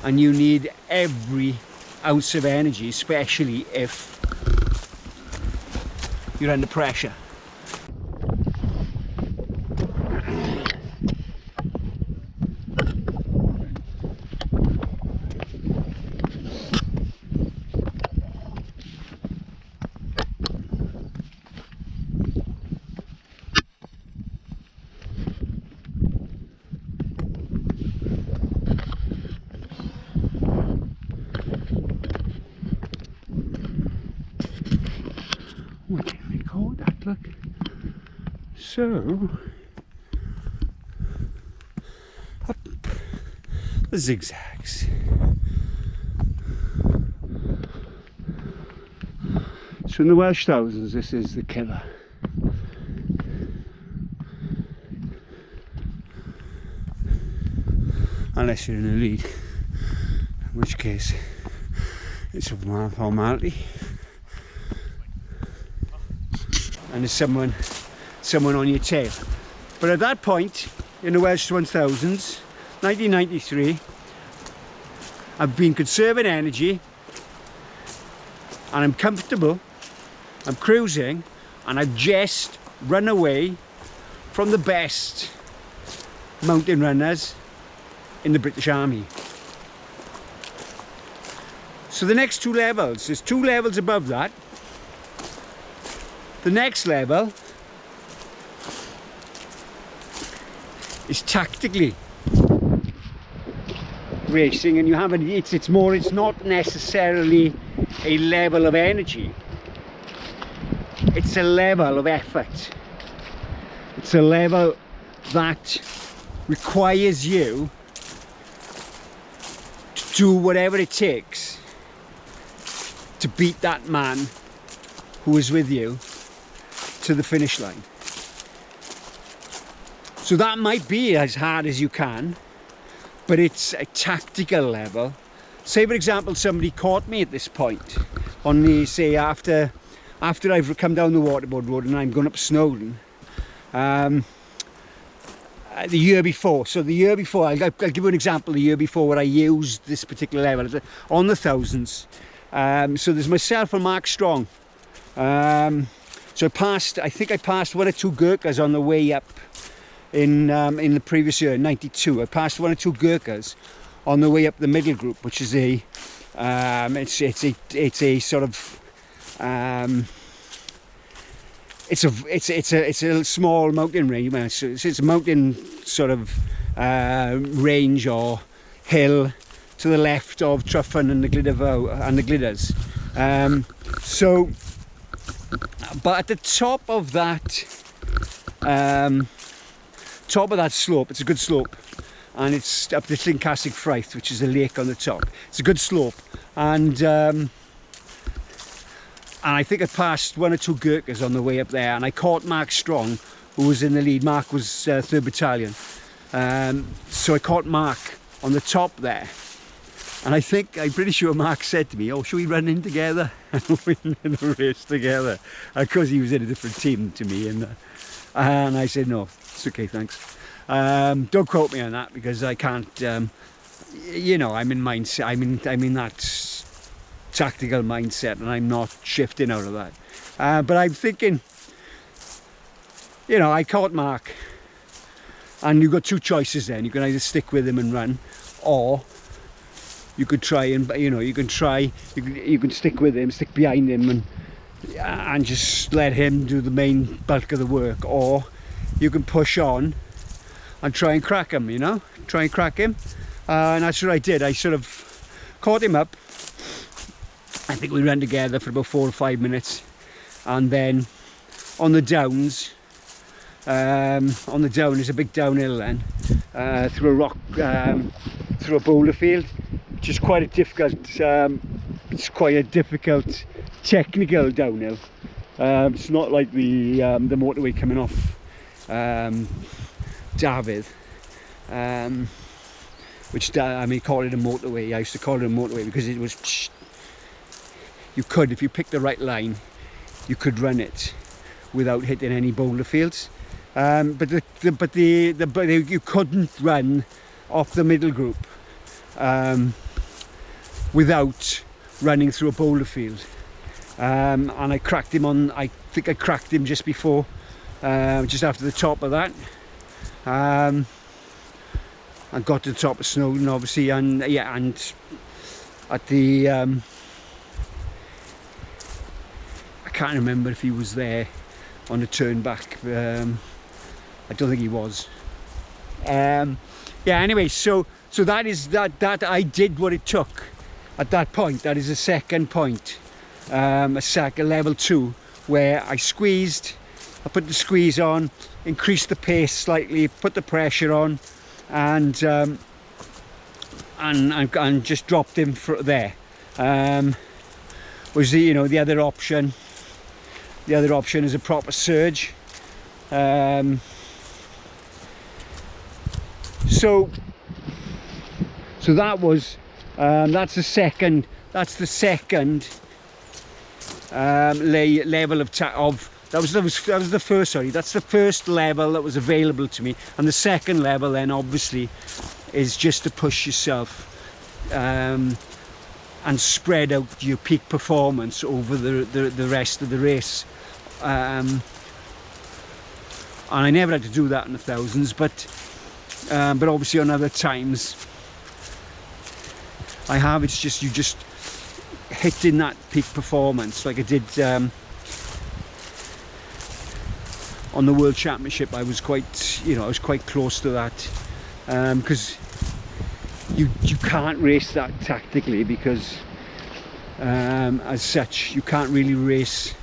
and you need every ounce of energy, especially if you're under pressure. What can we call that? Look. So, up the zigzags. So in the Welsh thousands, this is the killer. Unless you're in a lead, in which case it's a formality. and there's someone on your tail. But at that point in the Welsh 1000s, 1993, I've been conserving energy and I'm comfortable, I'm cruising, and I've just run away from the best mountain runners in the British Army. So the next 2 levels, there's 2 levels above that. The next level is tactically racing, and you have it's not necessarily a level of energy, it's a level of effort. It's a level that requires you to do whatever it takes to beat that man who is with you to the finish line. So that might be as hard as you can, but it's a tactical level. Say for example somebody caught me at this point on the, say after I've come down the waterboard road and I'm going up Snowdon, the year before. So the year before, I'll give you an example. The year before, where I used this particular level on the thousands. So there's myself and Mark Strong. So I think I passed 1 or 2 Gurkhas on the way up in the previous year, 92. I passed 1 or 2 Gurkhas on the way up the middle group, which is it's a sort of it's a small mountain range. It's a mountain sort of range or hill to the left of Tryfan and the Gliders. So, but at the top of that slope, it's a good slope, and it's up the Llyn Ffraith, which is a lake on the top. It's a good slope, and I think I passed 1 or 2 Gurkhas on the way up there, and I caught Mark Strong, who was in the lead. Mark was 3rd Battalion, so I caught Mark on the top there, and I'm pretty sure Mark said to me, "Oh, should we run in together and win the race together?" Because he was in a different team to me, and I said, "No, it's okay, thanks." Don't quote me on that, because I can't. You know, I'm in mindset. I'm in that tactical mindset, and I'm not shifting out of that. But I'm thinking, you know, I caught Mark, and you've got 2 choices then. You can either stick with him and run, or you could try and, you know, you can stick with him, stick behind him, and just let him do the main bulk of the work, or you can push on and try and crack him, you know, and that's what I did. I sort of caught him up. I think we ran together for about 4 or 5 minutes, and then on the downs, there's a big downhill then, through a rock, through a boulder field, which is quite a difficult, technical downhill. It's not like the motorway coming off Dafydd, which I mean, call it a motorway. I used to call it a motorway because it was. You could, if you picked the right line, you could run it without hitting any boulder fields. But you couldn't run off the middle group without running through a boulder field. And I cracked him on. I think I cracked him just before, just after the top of that. I got to the top of Snowdon, obviously, and yeah, and at the I can't remember if he was there on the turn back. I don't think he was. Yeah, anyway, so that is that I did what it took at that point. That is a second point, a level 2, where I squeezed. I put the squeeze on, increased the pace slightly, put the pressure on, and just dropped him there. Was the other option? The other option is a proper surge. So that was that's the second level of That was the first, sorry, that's the first level that was available to me. And the second level then obviously is just to push yourself and spread out your peak performance over the rest of the race. And I never had to do that in the thousands, but obviously on other times I have. It's just you just hitting that peak performance like I did on the World Championship. I was quite, I was quite close to that, because you can't race that tactically, because as such you can't really race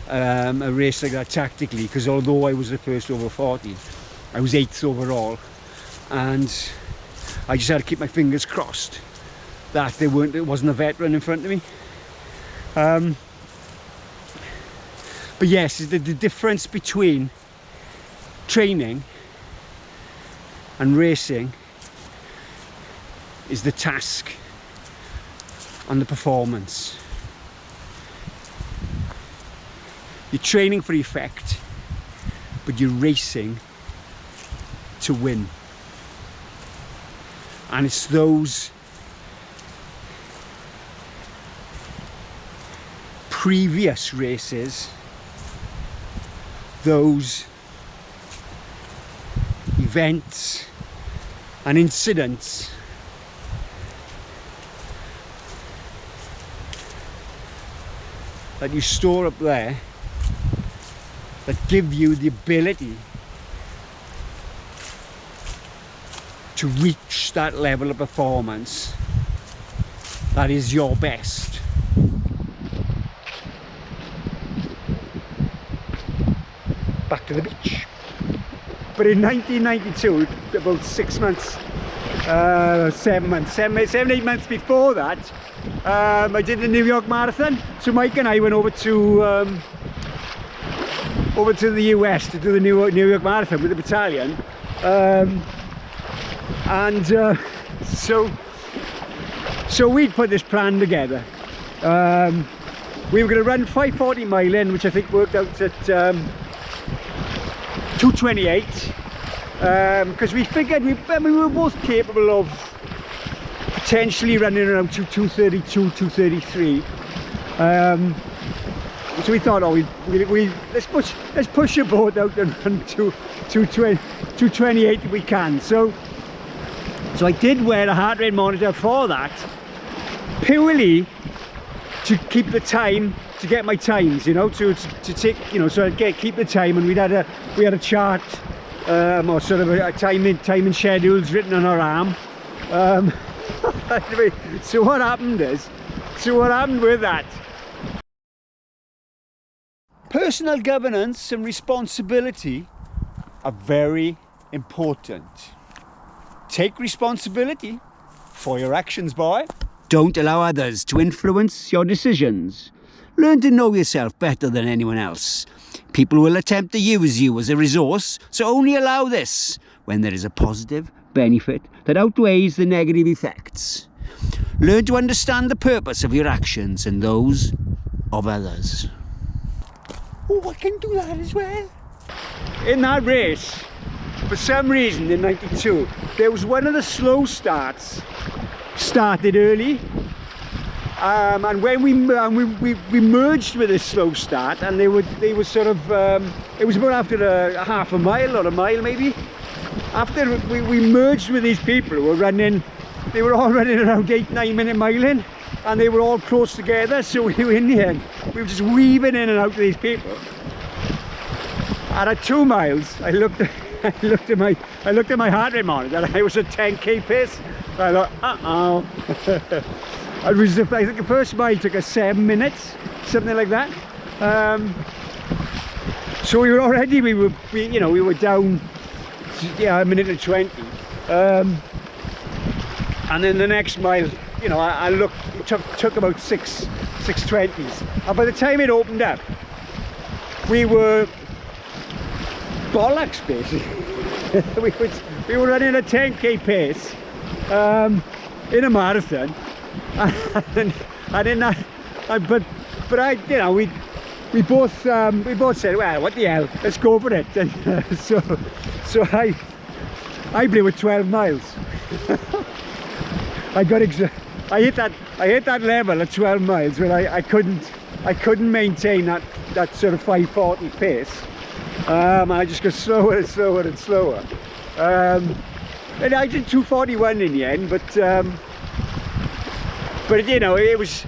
a race like that tactically, because although I was the first over 40, I was 8th overall, and I just had to keep my fingers crossed that it wasn't a veteran in front of me. But yes, the difference between training and racing is the task and the performance. You're training for effect, but you're racing to win. And it's those previous races, those events and incidents that you store up there that give you the ability to reach that level of performance that is your best. Back to the beach. But in 1992, about 6 months, 7 months, 8 months before that, I did the New York Marathon. So Mike and I went over to the US to do the New York Marathon with the battalion, so we'd put this plan together. We were going to run 540 mile in, which I think worked out at 2:28, because we figured we were both capable of potentially running around 2:32, 2:33. So we thought, oh, let's push the boat out and run 2:28 if we can. So I did wear a heart rate monitor for that, purely to keep the time, to get my times, to take, so I'd keep the time. And we had a chart, or sort of a timing schedules written on our arm. Anyway, so what happened with that? Personal governance and responsibility are very important. Take responsibility for your actions, boy. Don't allow others to influence your decisions. Learn to know yourself better than anyone else. People will attempt to use you as a resource, so only allow this when there is a positive benefit that outweighs the negative effects. Learn to understand the purpose of your actions and those of others. Oh, I can do that as well. In that race, for some reason in 92, there was one of the slow starts started early, and when we merged with this slow start, and they were sort of it was about after a half a mile or a mile maybe. After we merged with these people who were running, they were all running around 8-9 minute miling, and they were all close together. So we were in the end, we were just weaving in and out of these people. And at 2 miles, I looked at my heart rate monitor, and I was at 10k pace. So I thought, I think the first mile took us 7 minutes, something like that. So we were down, a minute and 20. And then the next mile, I looked, it took about 6:20s. And by the time it opened up, we were bollocks basically. we were running a 10k pace in a marathon, and we both said, well, what the hell, let's go for it. And, so I blew it 12 miles. I hit that level at 12 miles where I couldn't maintain that sort of 540 pace. And I just got slower and slower and slower. And I did 241 in the end, but you know, that was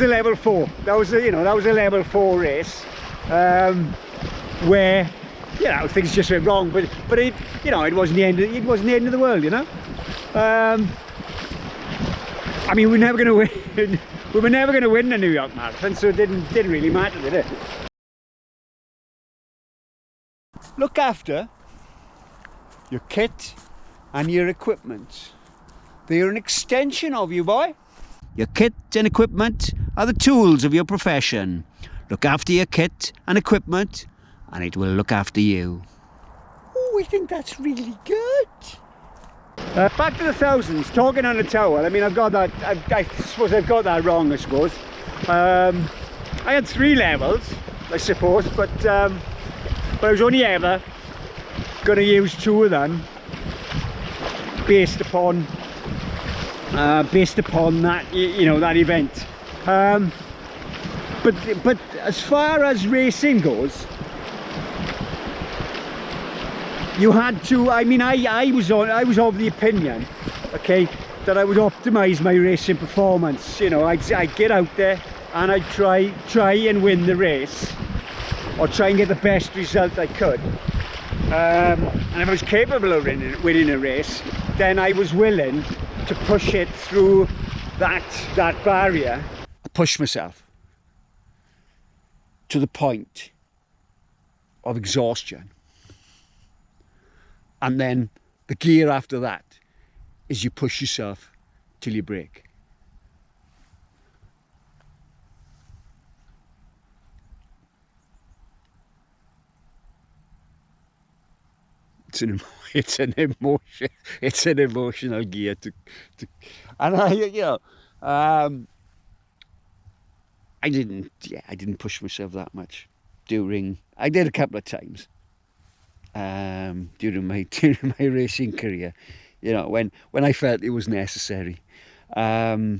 a level 4. That was a level 4 race, where, you know, things just went wrong, but it, you know, it wasn't the end of the world, you know. I mean, we're never going to win. We were never going to win the New York Marathon, so it didn't really matter, did it? Look after your kit and your equipment. They are an extension of you, boy. Your kit and equipment are the tools of your profession. Look after your kit and equipment, and it will look after you. Oh, I think that's really good. Back to the thousands, talking on the towel. I mean, I've got that, I suppose I've got that wrong, I suppose. I had 3 levels, I suppose, but I was only ever going to use 2 of them based upon that, you know, that event. But as far as racing goes, you had to, I mean, I was of the opinion, okay, that I would optimize my racing performance. You know, I'd get out there and I'd try and win the race, or try and get the best result I could. And if I was capable of winning a race, then I was willing to push it through that barrier. I pushed myself to the point of exhaustion. And then the gear after that is you push yourself till you break. It's an emotional gear and I didn't push myself that much I did a couple of times during my racing career, you know, when I felt it was necessary. To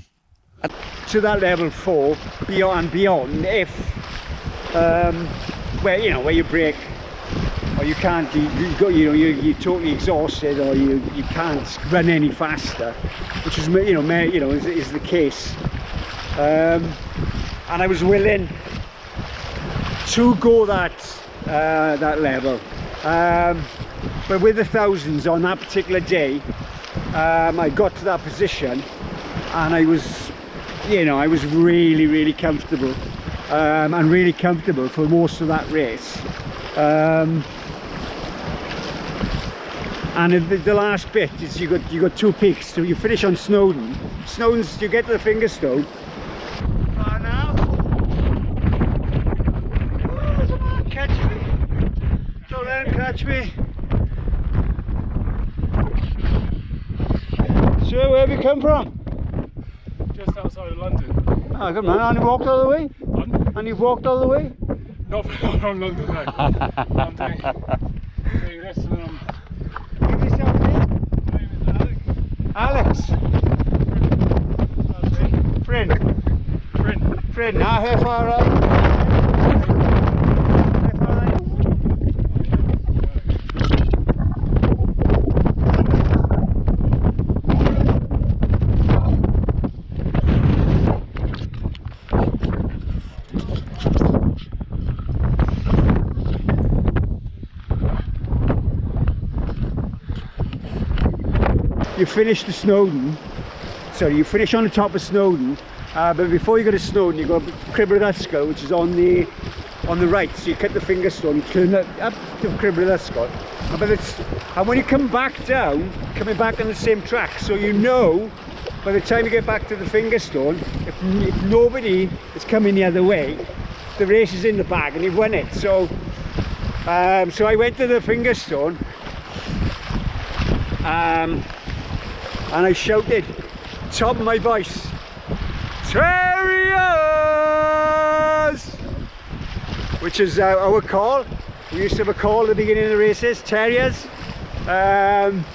that level 4 beyond, if where you break, or you can't, you're totally exhausted, or you can't run any faster, which is is the case. And I was willing to go that level, but with the thousands on that particular day, I got to that position, and I was really comfortable, and really comfortable for most of that race. And the last bit is you got 2 peaks. So you finish on Snowdon's, you get to the Fingerstone. Oh, now. Oh, there's a man catching me. Don't let him catch me. So where have you come from? Just outside of London. Oh, good man. And you walked all the way? And you've walked all the way? Not from London, no. I'm doing this, and Give yourself a name. my name is Alex. Alex. Friend. Now how far are you? You finish the Snowdon, sorry, you finish on the top of Snowdon, but before you go to Snowdon, you go up Cribberthysgol, which is on the right. So you cut the Fingerstone, you turn up to Cribberthysgol, and when you come back down, coming back on the same track, so you know by the time you get back to the Fingerstone, if nobody is coming the other way, the race is in the bag and you've won it. So so I went to the Fingerstone, and I shouted, top of my voice, Terriers! which is our call. We used to have a call at the beginning of the races, terriers. And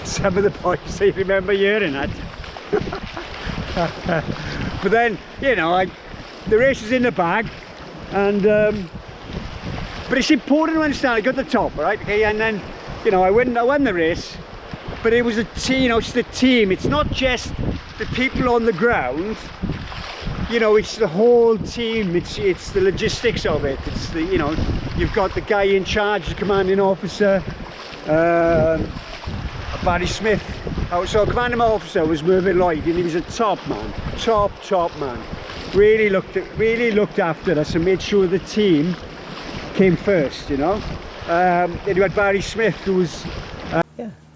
some of the boys, they remember hearing that. But then, you know, the race is in the bag, and but it's important to understand I got the top, right? Okay, and then, you know, I won the race, but it was a team. You know, it's the team. It's not just the people on the ground. You know, it's the whole team. It's the logistics of it. It's the, you know, you've got the guy in charge, the commanding officer, Barry Smith. So commanding officer was Mervyn Lloyd, and he was a top man, top man. Really looked after us and made sure the team came first. You know, then you had Barry Smith, who was.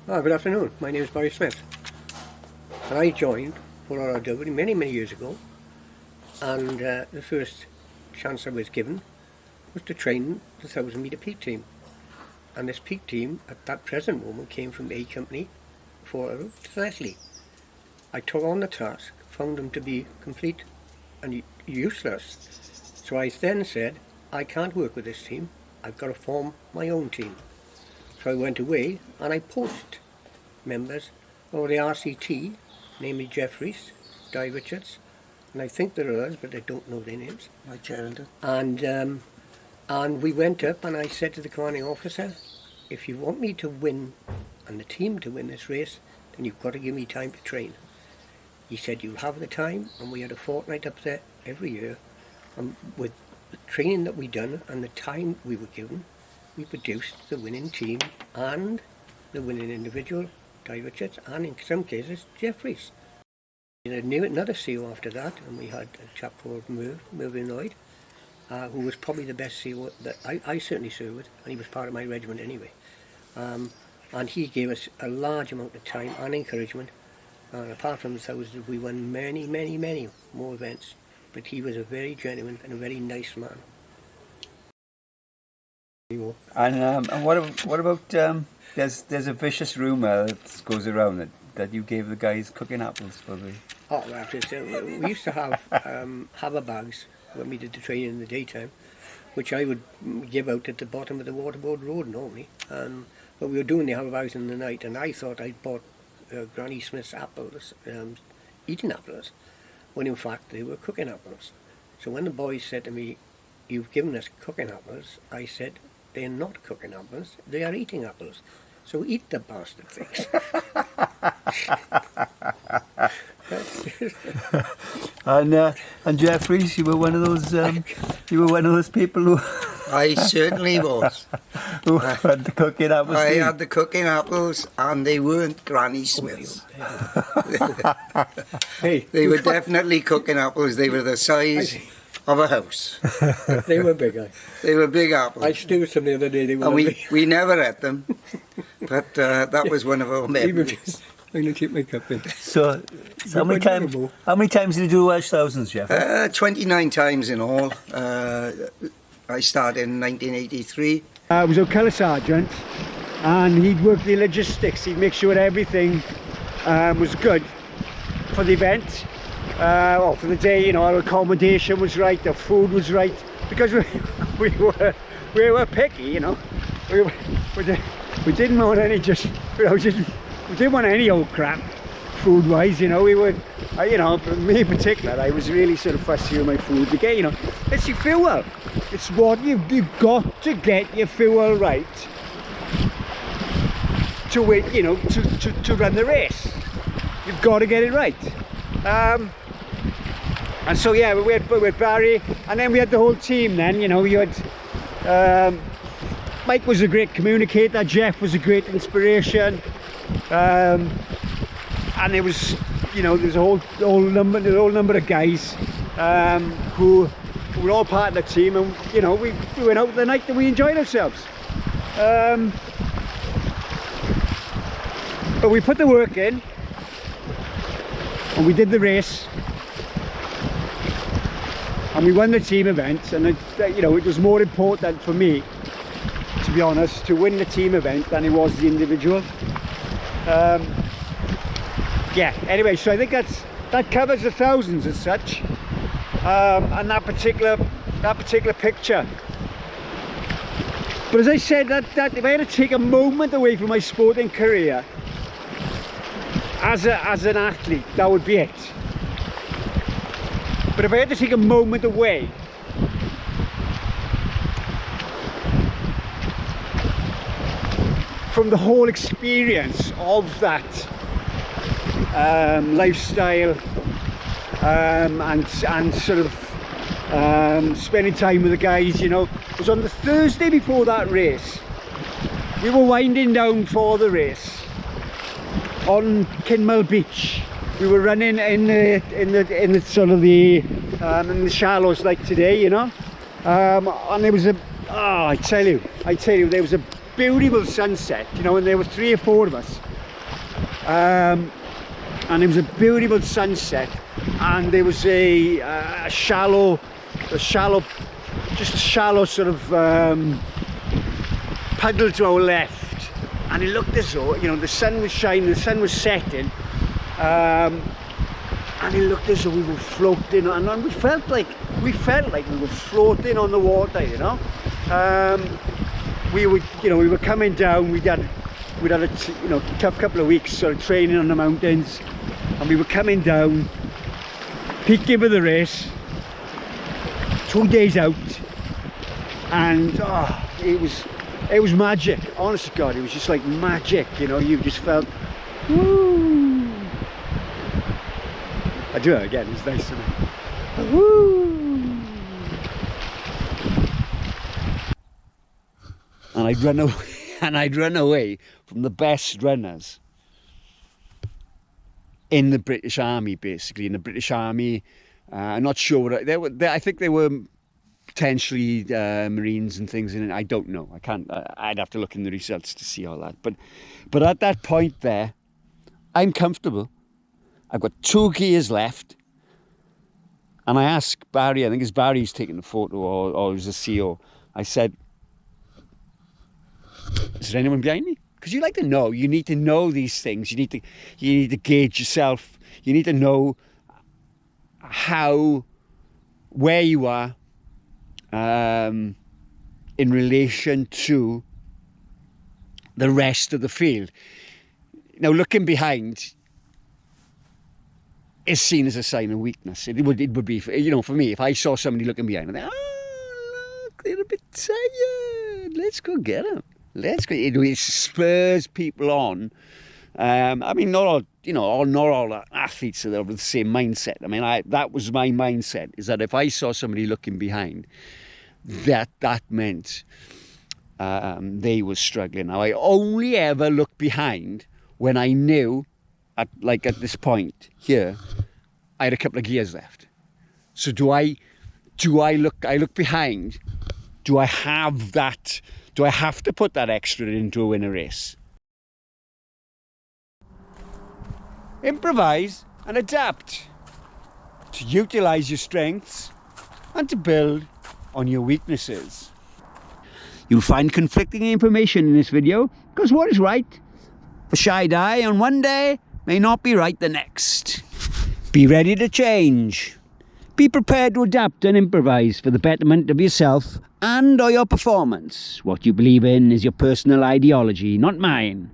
Oh, good afternoon. My name is Barry Smith, and I joined for RRW many years ago. And the first chance I was given was to train the 1,000 metre peak team. And this peak team at that present moment came from A Company for Leslie. I took on the task, found them to be complete and useless. So I then said, I can't work with this team, I've got to form my own team. So I went away and I poached members of the RCT, namely Jeff Rees, Dai Richards, and I think there are others, but I don't know their names. Mike Sheridan. And we went up and I said to the commanding officer, if you want me to win and the team to win this race, then you've got to give me time to train. He said, you'll have the time, and we had a fortnight up there every year. And with the training that we done and the time we were given, we produced the winning team and the winning individual, Dai Richards, and in some cases, Jeff Rees. I knew another CO after that, and we had a chap called Mervyn Lloyd, who was probably the best CO that I certainly served with, and he was part of my regiment anyway. And he gave us a large amount of time and encouragement, and apart from the thousands, we won many more events, but he was a very genuine and a very nice man. And what about there's a vicious rumour that goes around that you gave the guys cooking apples for the... Oh, well, we used to have haver bags when we did the training in the daytime, which I would give out at the bottom of the waterboard road normally. But we were doing the haver bags in the night, and I thought I'd bought Granny Smith's apples, eating apples, when in fact they were cooking apples. So when the boys said to me, you've given us cooking apples, I said, they're not cooking apples, they are eating apples. So eat the bastard things. And Jeff Rees, you were one of those people who I certainly was. who had the cooking apples. I had the cooking apples, and they weren't Granny Smith's. Hey, They were definitely cooking apples. They were the size of a house. they were big. They were big apples. I stewed some the other day. They were And lovely. we never ate them, but that was one of our memories. I'm going to keep my cup in. So how many times did you do Welsh thousands, Jeff? 29 times in all. I started in 1983. I was a colour sergeant, and he'd work the logistics. He'd make sure everything was good for the event, or for the day. You know, our accommodation was right, the food was right, because we were picky. You know, we didn't want any we didn't want any old crap food-wise. You know, we would. You know, for me in particular, I was really sort of fussy with my food to get. You know, it's your fuel. It's what you've got to get your fuel right to win. You know, to run the race. You've got to get it right. And so yeah, we had Barry, and then we had the whole team. Then, you know, you had Mike was a great communicator. Jeff was a great inspiration. And there was, you know, there's a whole number of guys who were all part of the team, and you know, we went out the night and we enjoyed ourselves. But we put the work in, and we did the race, and we won the team event, and you know, it was more important for me, to be honest, to win the team event than it was the individual. Yeah, anyway, so I think that covers the thousands as such. and that particular picture. But as I said, that if I had to take a moment away from my sporting career as an athlete, that would be it. But if I had to take a moment away from the whole experience of that lifestyle and sort of spending time with the guys, you know, it was on the Thursday before that race. We were winding down for the race on Kinmel Beach. We were running in the sort of the in the shallows like today, you know, and there was I tell you, there was a beautiful sunset, you know, and there were 3 or 4 of us, and it was a beautiful sunset, and there was a shallow sort of puddle to our left, and it looked as though, you know, the sun was shining, the sun was setting, and it looked as though we were floating, and we felt like we were floating on the water, you know. We were coming down. We'd had a tough couple of weeks sort of training on the mountains, and we were coming down, peaking for the race, 2 days out, and it was magic. Honest to God, it was just like magic, you know. You just felt, woo. I do it again. It's nice to me. Woo. And I'd run away from the best runners in the British Army, basically. In the British Army, I'm not sure what I think they were potentially Marines and things in it. I don't know. I can't. I'd have to look in the results to see all that. But at that point there, I'm comfortable. I've got 2 gears left, and I asked Barry. I think it's Barry who's taking the photo, or it was the CO. I said, is there anyone behind me? Because you like to know. You need to know these things. You need to gauge yourself. You need to know where you are in relation to the rest of the field. Now, looking behind is seen as a sign of weakness. It would be, you know, for me, if I saw somebody looking behind, I'd think, oh, look, they're a bit tired. Let's go get them. Let's go. It spurs people on. I mean, not all athletes are of the same mindset. I mean, that was my mindset, is that if I saw somebody looking behind, that meant they were struggling. Now, I only ever looked behind when I knew, at this point here, I had a couple of gears left. So do I look behind? Do I have that? Do I have to put that extra in to win a race? Improvise and adapt to utilise your strengths and to build on your weaknesses. You'll find conflicting information in this video, because what is right for Shy Dai on one day may not be right the next. Be ready to change. Be prepared to adapt and improvise for the betterment of yourself and or your performance. What you believe in is your personal ideology, not mine.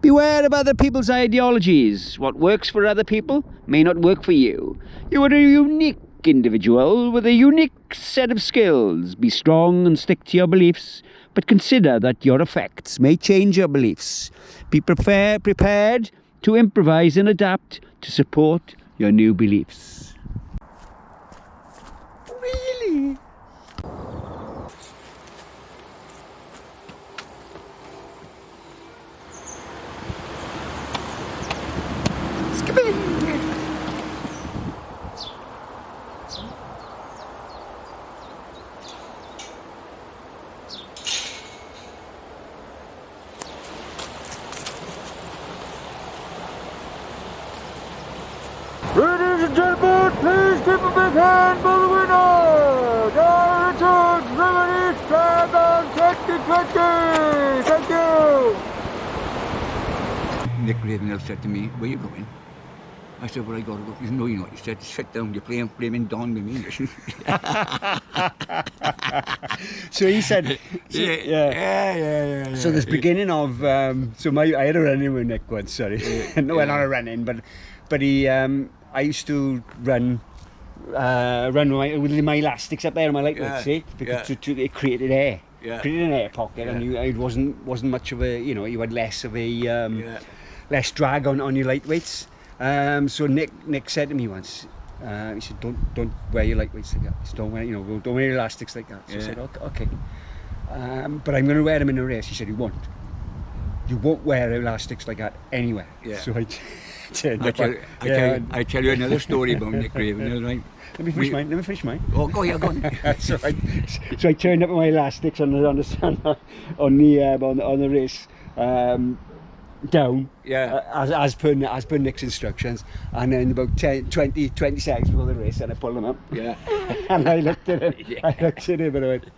Beware of other people's ideologies. What works for other people may not work for you. You are a unique individual with a unique set of skills. Be strong and stick to your beliefs, but consider that your effects may change your beliefs. Be prepared to improvise and adapt to support your new beliefs. Really? Ladies and gentlemen, please give a big hand for the winner! Dai Richards, Remedy, Dragon 2020! Thank you! Nick Ravenhill said to me, where are you going? I said, well, I got to go. He said, no, you're not. He said, sit down, you're playing flaming Don with me. So he said, yeah. So this beginning of, I had a run-in with Nick once, sorry. No, well, not a run-in, but he, I used to run with my elastics up there on my lightweight, see? Because it created air. Yeah. Created an air pocket, and it wasn't much of a, you had less of a, less drag on your lightweights. So Nick said to me once, he said, don't wear your lightweights like that. He said, don't wear your elastics like that. So I said, okay. But I'm going to wear them in a race. He said, you won't wear elastics like that anywhere. Yeah. So I turned up. I tell you another story about Nick Ravenhill, right? Let me finish mine. Oh, go on. So I turned up with my elastics on the race. Down, as per Nick's instructions, and then about 20 seconds before the race, and I pulled them up. Yeah. And I looked at him. And I went.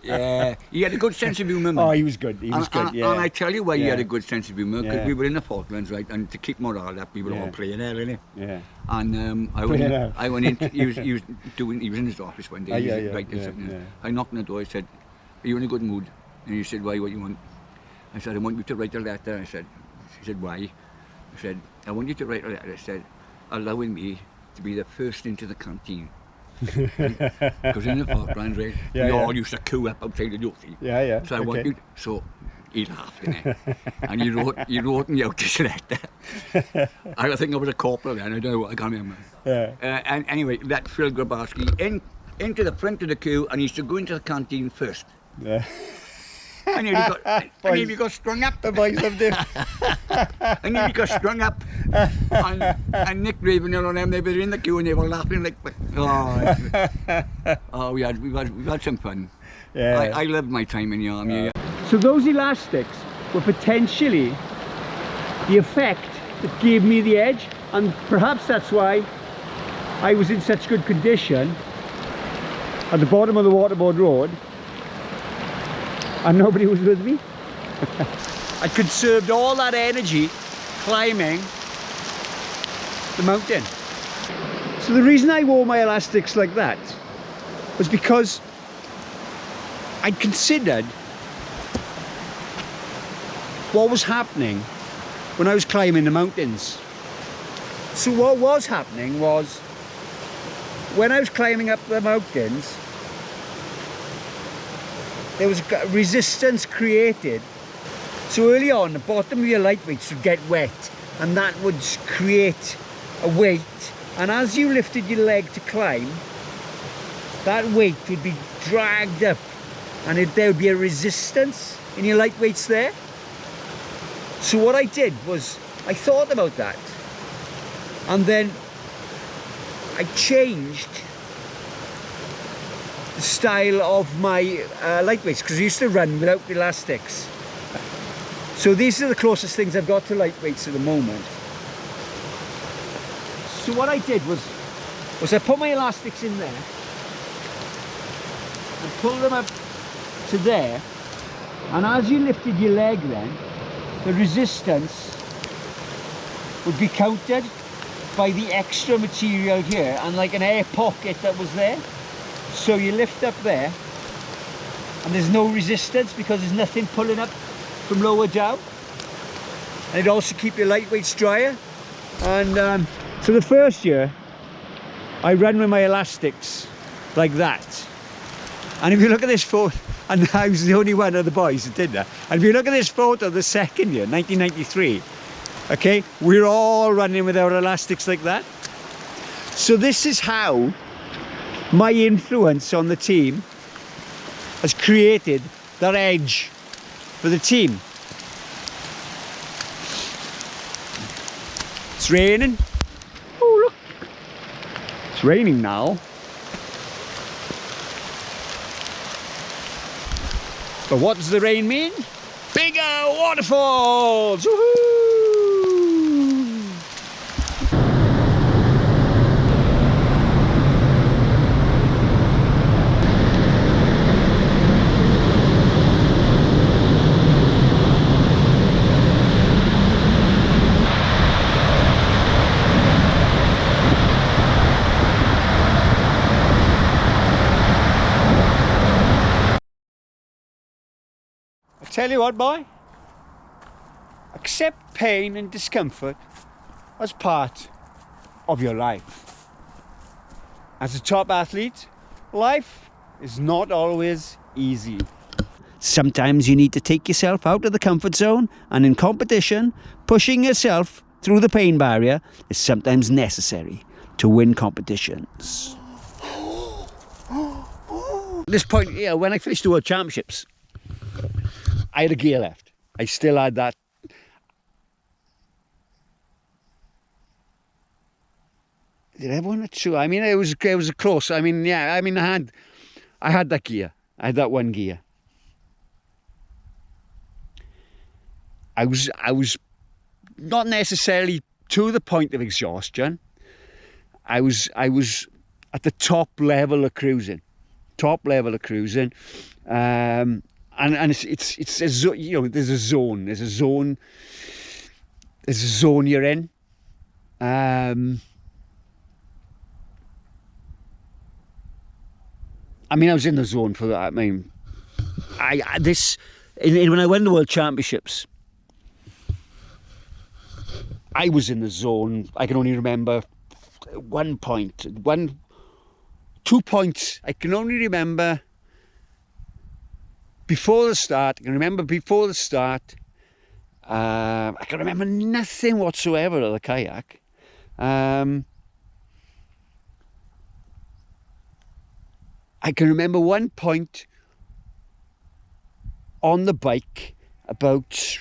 Yeah, he had a good sense of humour. Oh, he was good. Yeah. And I tell you why he had a good sense of humour, because we were in the Falklands, right, and to keep morale up, we were all playing there, really. Yeah. And I went in. He was in his office one day. He was writing something. Yeah. I knocked on the door. I said, "Are you in a good mood?" And he said, "Why? What you want?" I said, I want you to write a letter. She said, why? I said, I want you to write a letter. I said, allowing me to be the first into the canteen. Because in the Falklands, right, we all used to queue up outside the duty. Yeah. So I want you. So he laughed, innit? And he wrote me out this letter. I think I was a corporal then. I don't know. I can't remember. Yeah. And anyway, that Phil Grabarski into the front of the queue, and he used to go into the canteen first. Yeah. I nearly got strung up. The boys loved him. I nearly got strung up. And Nick Ravenhill and them, they were in the queue and they were laughing like, we had some fun. Yeah. I loved my time in the army. So those elastics were potentially the effect that gave me the edge, and perhaps that's why I was in such good condition at the bottom of the Waterboard Road. And nobody was with me. I conserved all that energy climbing the mountain. So the reason I wore my elastics like that was because I'd considered what was happening when I was climbing the mountains. So what was happening was, when I was climbing up the mountains, there was resistance created. So early on, the bottom of your lightweights would get wet, and that would create a weight. And as you lifted your leg to climb, that weight would be dragged up, and there would be a resistance in your lightweights there. So what I did was, I thought about that, and then I changed the style of my lightweights, because I used to run without elastics. So these are the closest things I've got to lightweights at the moment. So what I did was I put my elastics in there and pulled them up to there, and as you lifted your leg then, the resistance would be countered by the extra material here and like an air pocket that was there. So you lift up there and there's no resistance because there's nothing pulling up from lower down, and it also keeps your lightweights drier. And so the first year I ran with my elastics like that, and if you look at this photo, and I was the only one of the boys that did that, and if you look at this photo the second year, 1993, okay, we're all running with our elastics like that. So this is how my influence on the team has created that edge for the team. It's raining. Oh look, it's raining now. But what does the rain mean? Bigger waterfalls! Woohoo! tell you what, boy. Accept pain and discomfort as part of your life. As a top athlete, life is not always easy. Sometimes you need to take yourself out of the comfort zone, and in competition, pushing yourself through the pain barrier is sometimes necessary to win competitions. At this point, yeah, when I finished the World Championships, I had a gear left. I still had that. Did I have one or two? I mean, it was a close. I mean, yeah. I mean, I had that gear. I had that one gear. I was not necessarily to the point of exhaustion. I was at the top level of cruising. And it's a, you know, there's a zone you're in. I mean, I was in the zone for that. I mean, when I won the World Championships, I was in the zone. I can only remember 2 points. I can only remember before the start. I can remember nothing whatsoever of the kayak. I can remember one point on the bike about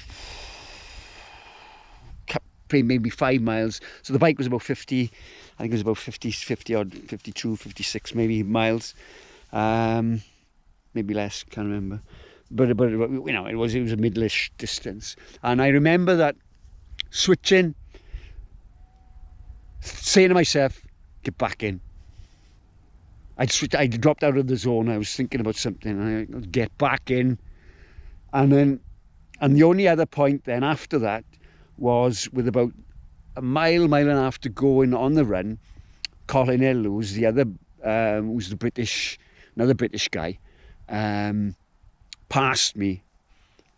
maybe 5 miles. So the bike was about 50, I think it was about 50 odd, 52, 56 maybe miles. Maybe less, can't remember. But you know, it was a middle-ish distance. And I remember that switching, saying to myself, get back in. I dropped out of the zone. I was thinking about something. I get back in, and the only other point then after that was with about a mile and a half to go on the run. Colin Hill, who's the other, who's another British guy, passed me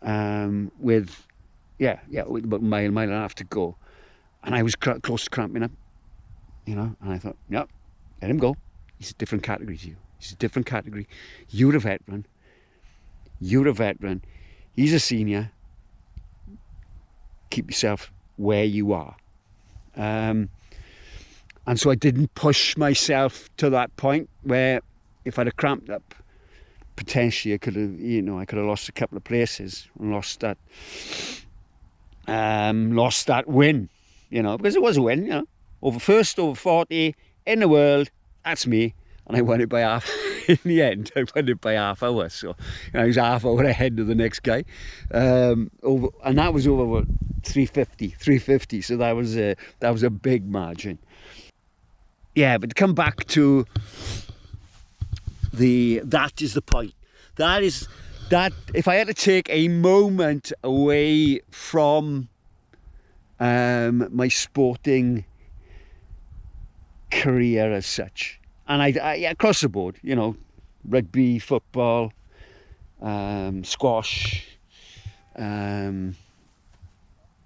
with about a mile and a half to go, and I was close to cramping up, you know. And I thought, yep, let him go. He's a different category to you. He's a different category. You're a veteran. He's a senior. Keep yourself where you are. And so I didn't push myself to that point where if I'd have cramped up, potentially I could have lost a couple of places and lost that win, you know, because it was a win, you know. Over 40 in the world. That's me, and I won it by half. In the end, I won it by half hour, so you know, I was half hour ahead of the next guy. And that was over 350. So that was a big margin. Yeah, but to come back to that is the point. That if I had to take a moment away from my sporting career as such, and I across the board, you know, rugby, football, squash,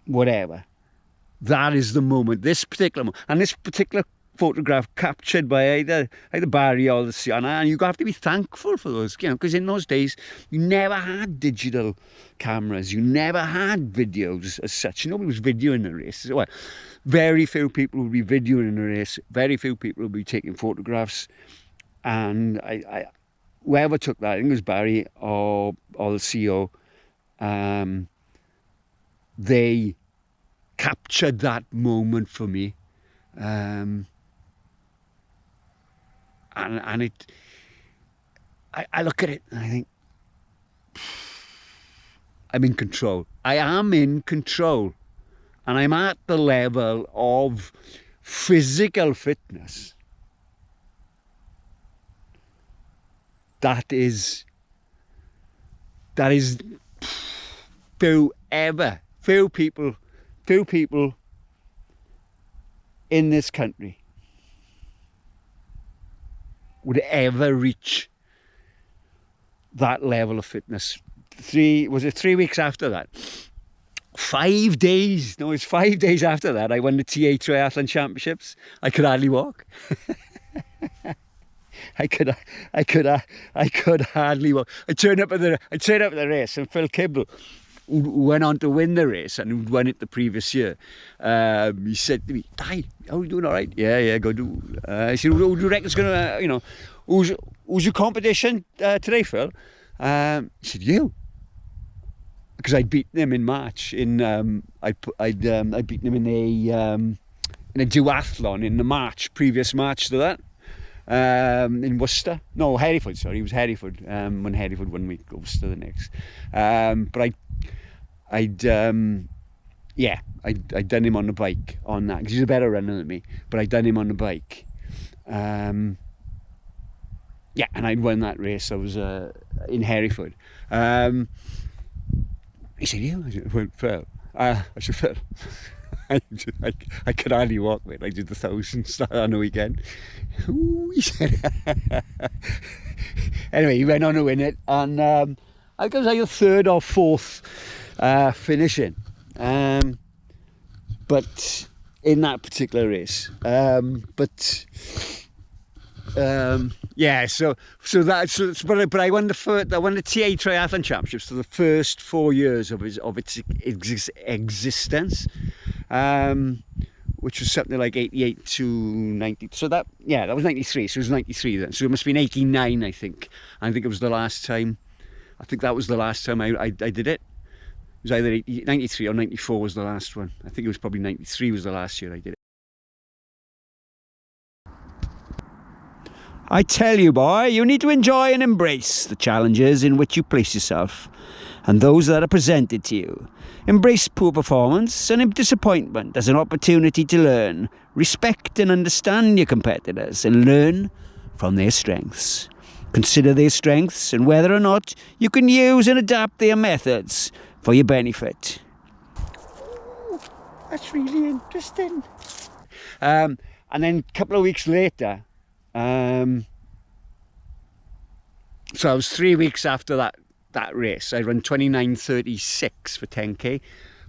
whatever, that is the moment, this particular moment, and this particular photograph captured by either Barry or the Sienna, and you have to be thankful for those, you know, because in those days you never had digital cameras, you never had videos as such. Nobody was videoing the race. Well, very few people would be videoing in the race, very few people would be taking photographs, and I whoever took that, I think it was Barry or the CEO, they captured that moment for me. And I look at it and I think, I'm in control. I am in control. And I'm at the level of physical fitness that is few people in this country would ever reach that level of fitness 3 weeks after that? 5 days. No, it's 5 days after that. I won the TA Triathlon Championships. I could hardly walk. I could hardly walk. I turned up at the race, and Phil Kibble, who went on to win the race and who'd won it the previous year, he said to me, "Dai, how are you doing? All right?" Yeah, go do. I said, "Who do you reckon's gonna, who's your competition today, Phil?" He said, "You." Because I'd beaten him in March. I'd beaten him in a duathlon in the previous March to that. In Worcester, no, Hereford, sorry, it was Hereford, when Hereford 1 week, Worcester the next. But I'd done him on the bike on that, because he's a better runner than me, but I'd done him on the bike. And I'd won that race. I was in Hereford. He said, "You?" I said, "Well, Phil." I said, "Phil, I could hardly walk, mate. I did the 1,000 on the weekend." Ooh, he said. Anyway, he went on to win it, and I think it was like the 3rd or 4th finishing. But in that particular race, but I won the TA Triathlon Championships for the first 4 years of its existence, which was something like 88 to 90. So that was 93. So it was 93 then. So it must have been 89, I think. I think it was the last time. I think that was the last time I did it. It was either 93 or 94 was the last one. I think it was probably 93 was the last year I did it. I tell you, boy, you need to enjoy and embrace the challenges in which you place yourself and those that are presented to you. Embrace poor performance and disappointment as an opportunity to learn, respect and understand your competitors, and learn from their strengths. Consider their strengths and whether or not you can use and adapt their methods for your benefit. Ooh, that's really interesting. And then a couple of weeks later, so I was 3 weeks after that race. I ran 29:36 for 10k,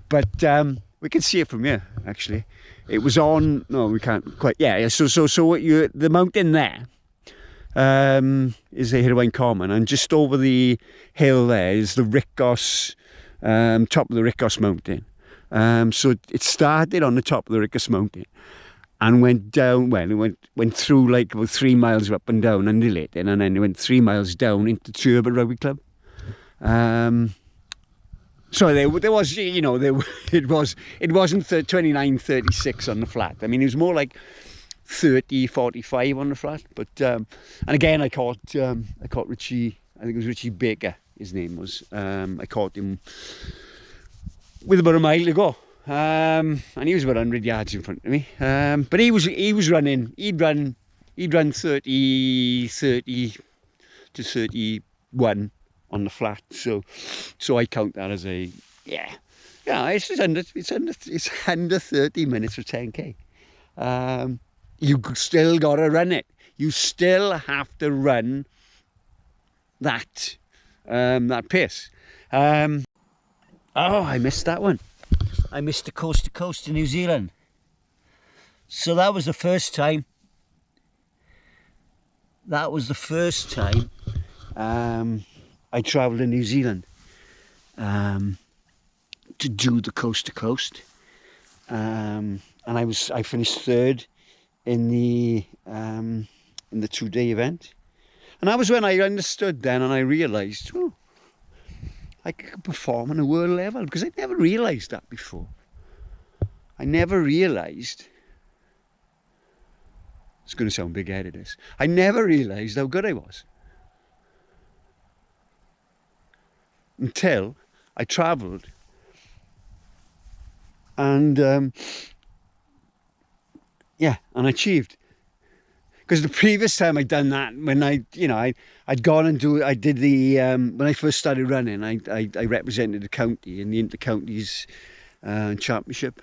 but we can see it from here. Actually, it was on. No, we can't quite. Yeah. So the mountain there is the Hirwaun Common, and just over the hill there is the Ricos, top of the Ricos mountain. So it started on the top of the Ricos mountain and went down. Well, it went through like about 3 miles up and down undulating, and then it went 3 miles down into Turbo Rugby Club. So there was, it wasn't 29:36 on the flat. I mean, it was more like 30:45 on the flat. But and again, I caught Richie. I think it was Richie Baker. His name was. I caught him with about a mile to go, and he was about 100 yards in front of me. But he was running. He'd run 30 to 31 on the flat. So I count that as a it's under 30 minutes for 10k. You still got to run it. You still have to run that pace. Oh, I missed that one. I missed the coast to coast to New Zealand. So that was the first time. I travelled in New Zealand to do the coast to coast, and I finished third in the 2-day event, and that was when I understood then, and I realised, oh, I could perform on a world level, because I never realised that before. I never realised. It's going to sound big-headed, this. I never realised how good I was. Until I travelled and and achieved. Because the previous time I'd done that, when I'd gone and did the when I first started running, I represented the county in the inter-counties championship,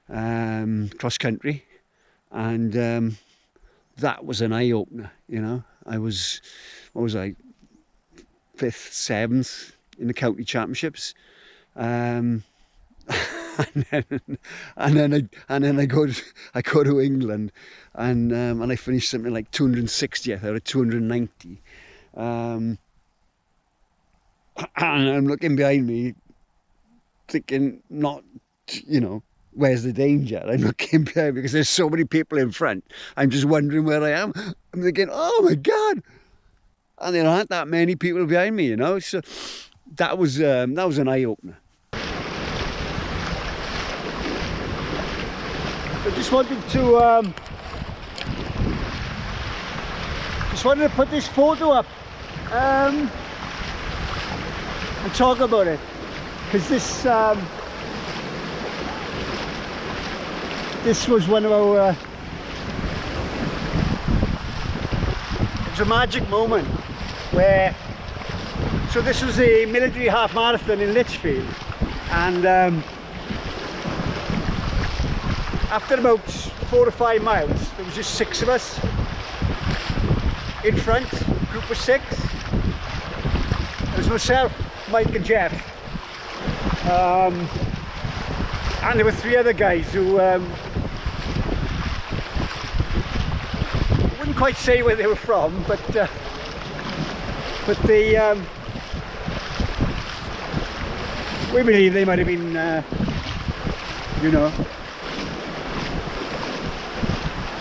cross country, and that was an eye opener. I was, what was I, 5th, 7th. in the county championships. And then I go to England, and I finished something like 260th out of 290. And I'm looking behind me, thinking, not, you know, where's the danger? I'm looking behind because there's so many people in front. I'm just wondering where I am. I'm thinking, oh my God! And there aren't that many people behind me, you know. So that was an eye opener. I just wanted to put this photo up and talk about it, because this was one of our it was a magic moment where, so this was a military half marathon in Lichfield, and after about 4 or 5 miles there was just 6 of us in front, group of 6. There was myself, Mike and Jeff, and there were 3 other guys who wouldn't quite say where they were from, but they we believe they might have been you know,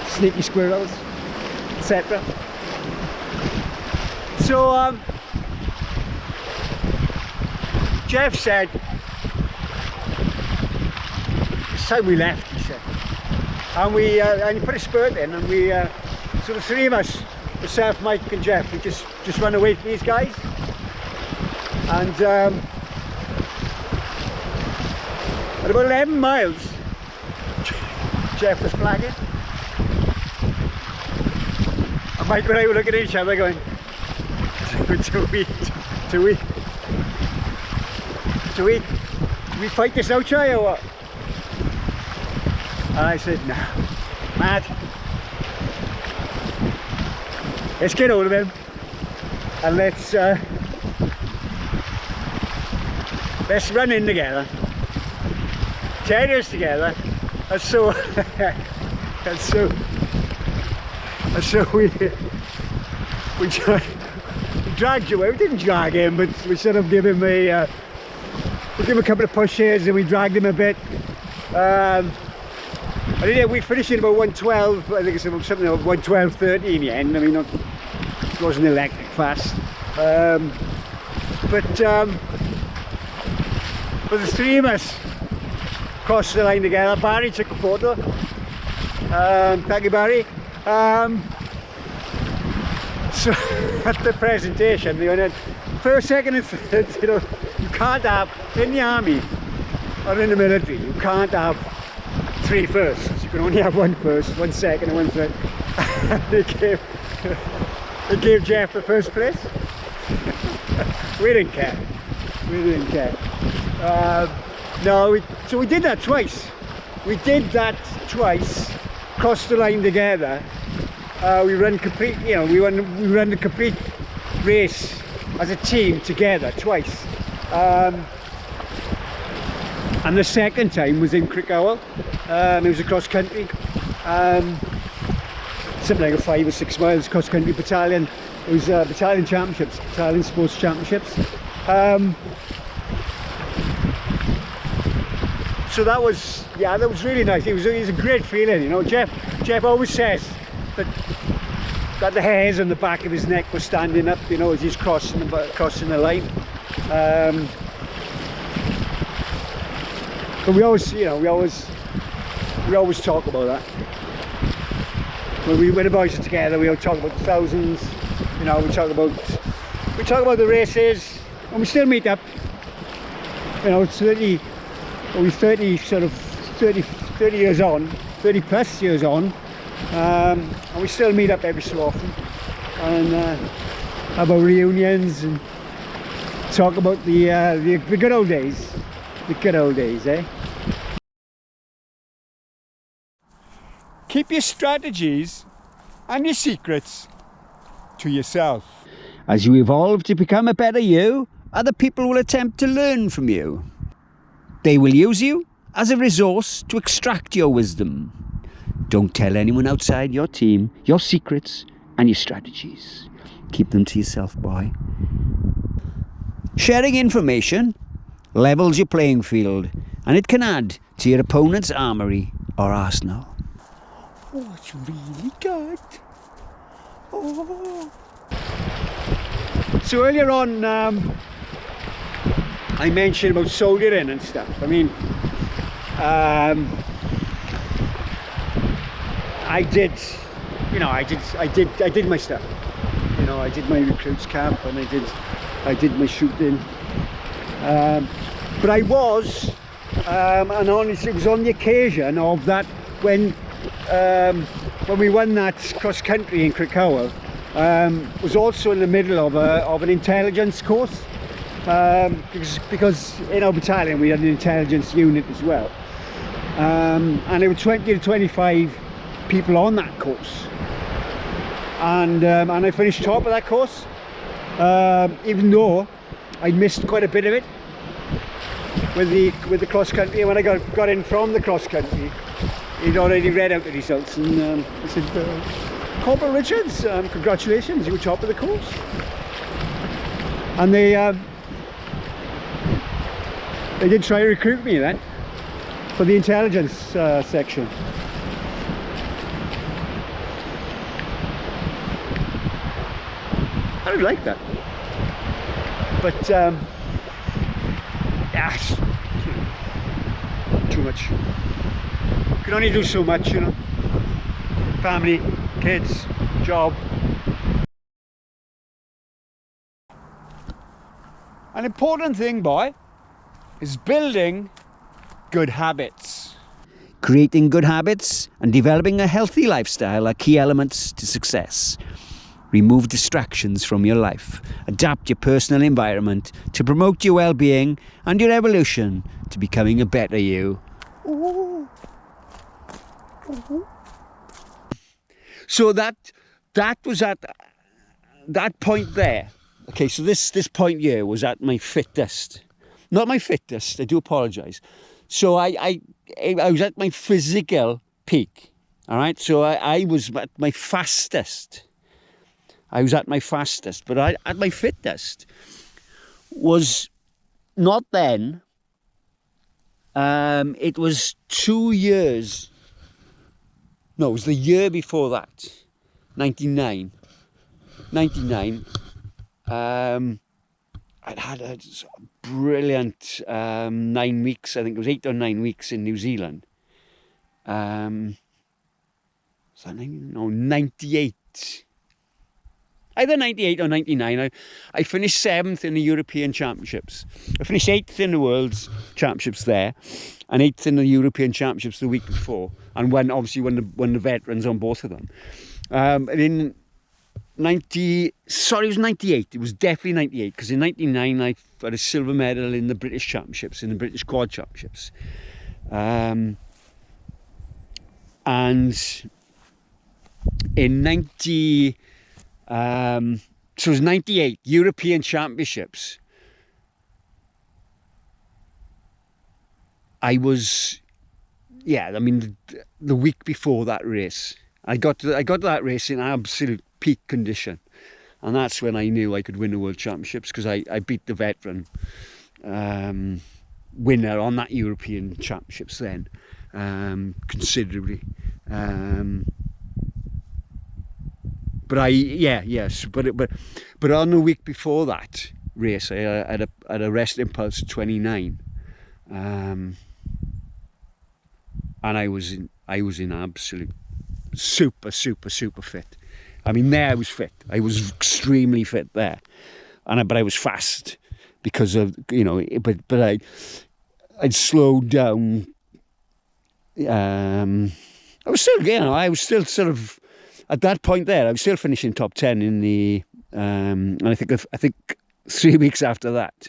sneaky squirrels, etc. So Jeff said, it's time we left, he said, and he put a spurt in, and we so the 3 of us, myself, Mike and Jeff, we just ran away from these guys, and at about 11 miles Jeff was flagging, and Mike and I were looking at each other going, do we fight this out, Chai, or what? And I said, no, mad, let's get hold of him and let's run in together, terriers together, and so we dragged you away. We didn't drag him, but we sort of gave him a couple of pushes, and we dragged him a bit. We finished in about 1:12. I think it's about something like 1:12:30 in the end. I mean, it wasn't electric fast, but the 3 of us crossed the line together. Barry took a photo. Thank you, Barry. So at the presentation, you know, first, second and third, you know, you can't have, in the army or in the military, you can't have 3 firsts. You can only have 1 first, 1 second and 1 third. They gave Jeff the first place. We didn't care. We didn't care. So we did that twice. We did that twice, crossed the line together. We run complete, you know, we run the complete race as a team together twice. And the second time was in Crickhowell. It was a cross country, something like a 5 or 6 miles cross country battalion. It was battalion championships, battalion sports championships. So that was really nice. It was a great feeling, you know. Jeff always says that the hairs on the back of his neck were standing up, you know, as he's crossing the line. But we always talk about that. When the boys are together, we all talk about the thousands, you know. We talk about the races, and we still meet up. You know, it's 30 years on, 30 plus years on. And we still meet up every so often and have our reunions and talk about the good old days. The good old days, eh? Keep your strategies and your secrets to yourself. As you evolve to become a better you, other people will attempt to learn from you. They will use you as a resource to extract your wisdom. Don't tell anyone outside your team your secrets and your strategies. Keep them to yourself, boy. Sharing information levels your playing field, and it can add to your opponent's armoury or arsenal. Oh, it's really good. Oh. So earlier on, I mentioned about soldering and stuff. I mean, I did my stuff. You know, I did my recruits camp and I did my shooting. But I was, and honestly, it was on the occasion of that when we won that cross country in Krakow. Was also in the middle of an intelligence course, because in our battalion we had an intelligence unit as well, and there were 20 to 25 people on that course, and I finished top of that course, even though I missed quite a bit of it with the cross country. And when I got in from the cross country, he'd already read out the results, and I said, Dai Richards, congratulations, you were top of the course. And they did try to recruit me then for the intelligence section. I really like that, but yeah, too much. Can only do so much, you know. Family, kids, job. An important thing, boy, is building good habits. Creating good habits and developing a healthy lifestyle are key elements to success. Remove distractions from your life. Adapt your personal environment to promote your well-being and your evolution to becoming a better you. Ooh. Ooh. So that was at that point there. Okay, so this point here was at my fittest. Not my fittest, I do apologise. So I was at my physical peak. All right, so I was at my fastest. I was at my fastest, but at my fittest was not then. It was 2 years. No, it was the year before that, 99. I'd had a brilliant 9 weeks, I think it was 8 or 9 weeks in New Zealand. Was that 98. Either 98 or 99. I finished 7th in the European Championships. I finished 8th in the World's Championships there, and 8th in the European Championships the week before, and obviously won the veterans on both of them. And in it was 98. It was definitely 98, because in 99 I had a silver medal in the British Championships, in the British Quad Championships. And in 90, so it was 98 European Championships. I was, yeah, I mean, the week before that race, I got to that race in absolute peak condition, and that's when I knew I could win the World Championships, because I beat the veteran winner on that European Championships then, considerably. But on the week before that race, I had a rest impulse of 29, and I was in absolute super fit. I mean, there I was fit. I was extremely fit there, but I was fast because of, you know. But I'd slowed down. I was still, you know, I was still sort of at that point there. I was still finishing top 10 in the, and I think 3 weeks after that.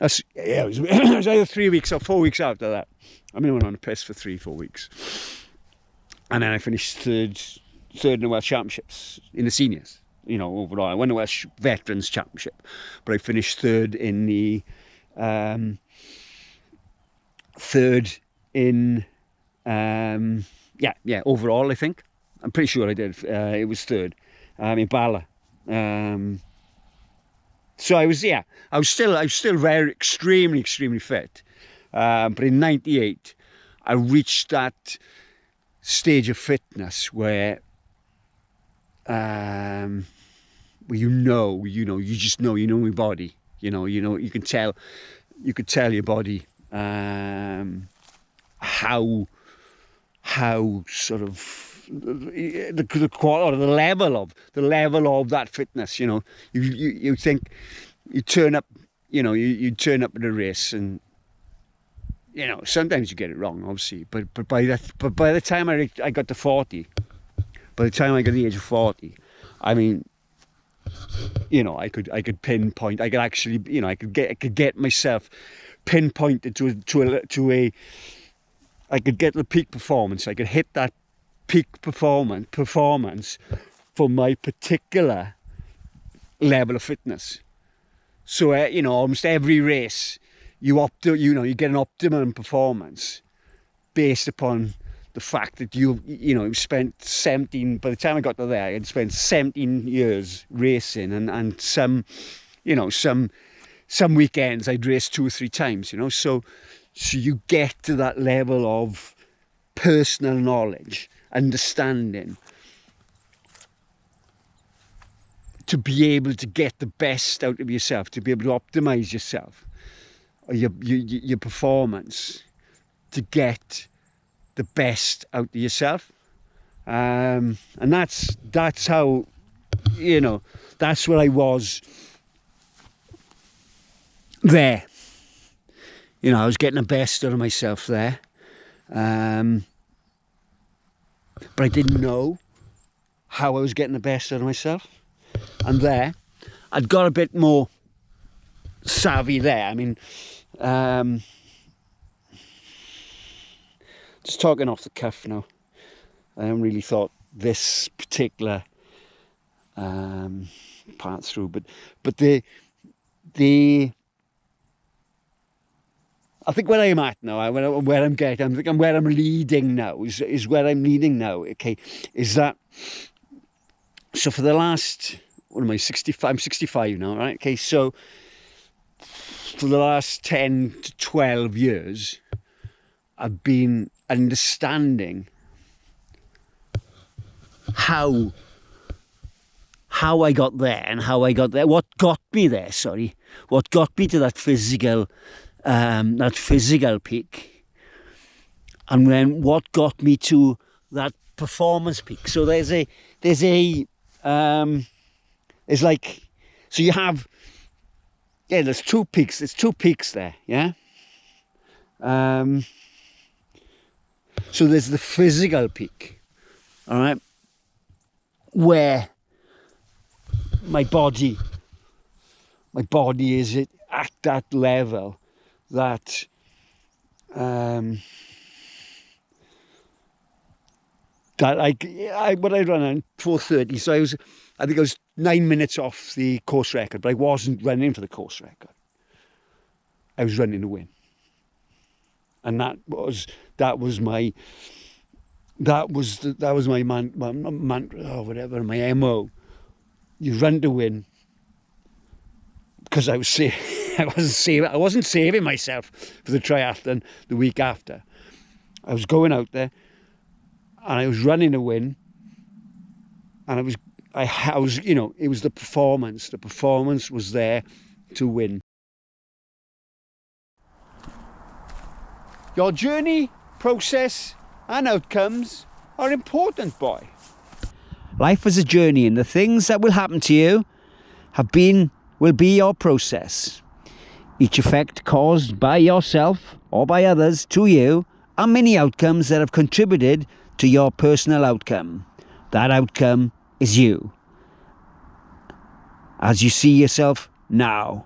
It was either 3 weeks or 4 weeks after that. I mean, I went on a piss for 3-4 weeks, and then I finished third in the Welsh Championships in the seniors. you know, overall. I won the Welsh Veterans Championship, but I finished third in the overall, I think. I'm pretty sure I did. It was third in Bala. So I was still very extremely fit. But in '98, I reached that stage of fitness where you just know your body. You can tell your body how sort of the quality, the level of that fitness. You think you turn up, you turn up at a race, and sometimes you get it wrong, obviously, but by the time I got to 40, by the time I got the age of 40, I mean, I could pinpoint. I could actually, I could get myself pinpointed to a. I could get the peak performance. I could hit that peak performance for my particular level of fitness. So almost every race, you get an optimum performance based upon the fact that you spent 17. By the time I got to there, I had spent 17 years racing, and some weekends I'd race 2 or 3 times. So you get to that level of personal knowledge, understanding, to be able to get the best out of yourself, to be able to optimize yourself, or your performance, to get the best out of yourself. And that's how, that's what I was there. I was getting the best out of myself there. But I didn't know how I was getting the best out of myself. And there, I'd got a bit more savvy there. I mean, just talking off the cuff now, I haven't really thought this particular part through, but the I think where I'm at now, where I'm leading now, is where I'm leading now, okay, is that, so for the last, what am I, 65, I'm 65 now, right, okay, so for the last 10 to 12 years, I've been understanding how I got there, and what got me there, what got me to that physical peak, and then what got me to that performance peak. So there's two peaks there, yeah. So there's the physical peak, all right, where my body is at that level that I ran on 4:30, so I think I was 9 minutes off the course record, but I wasn't running for the course record. I was running to win, and that was my mantra, or whatever, my MO. You run to win, because I wasn't saving myself for the triathlon the week after. I was going out there, and I was running to win, and I was it was the performance. The performance was there to win. Your journey, process, and outcomes are important, boy. Life is a journey, and the things that will happen to you will be your process. Each effect caused by yourself or by others to you are many outcomes that have contributed to your personal outcome. That outcome is you, as you see yourself now.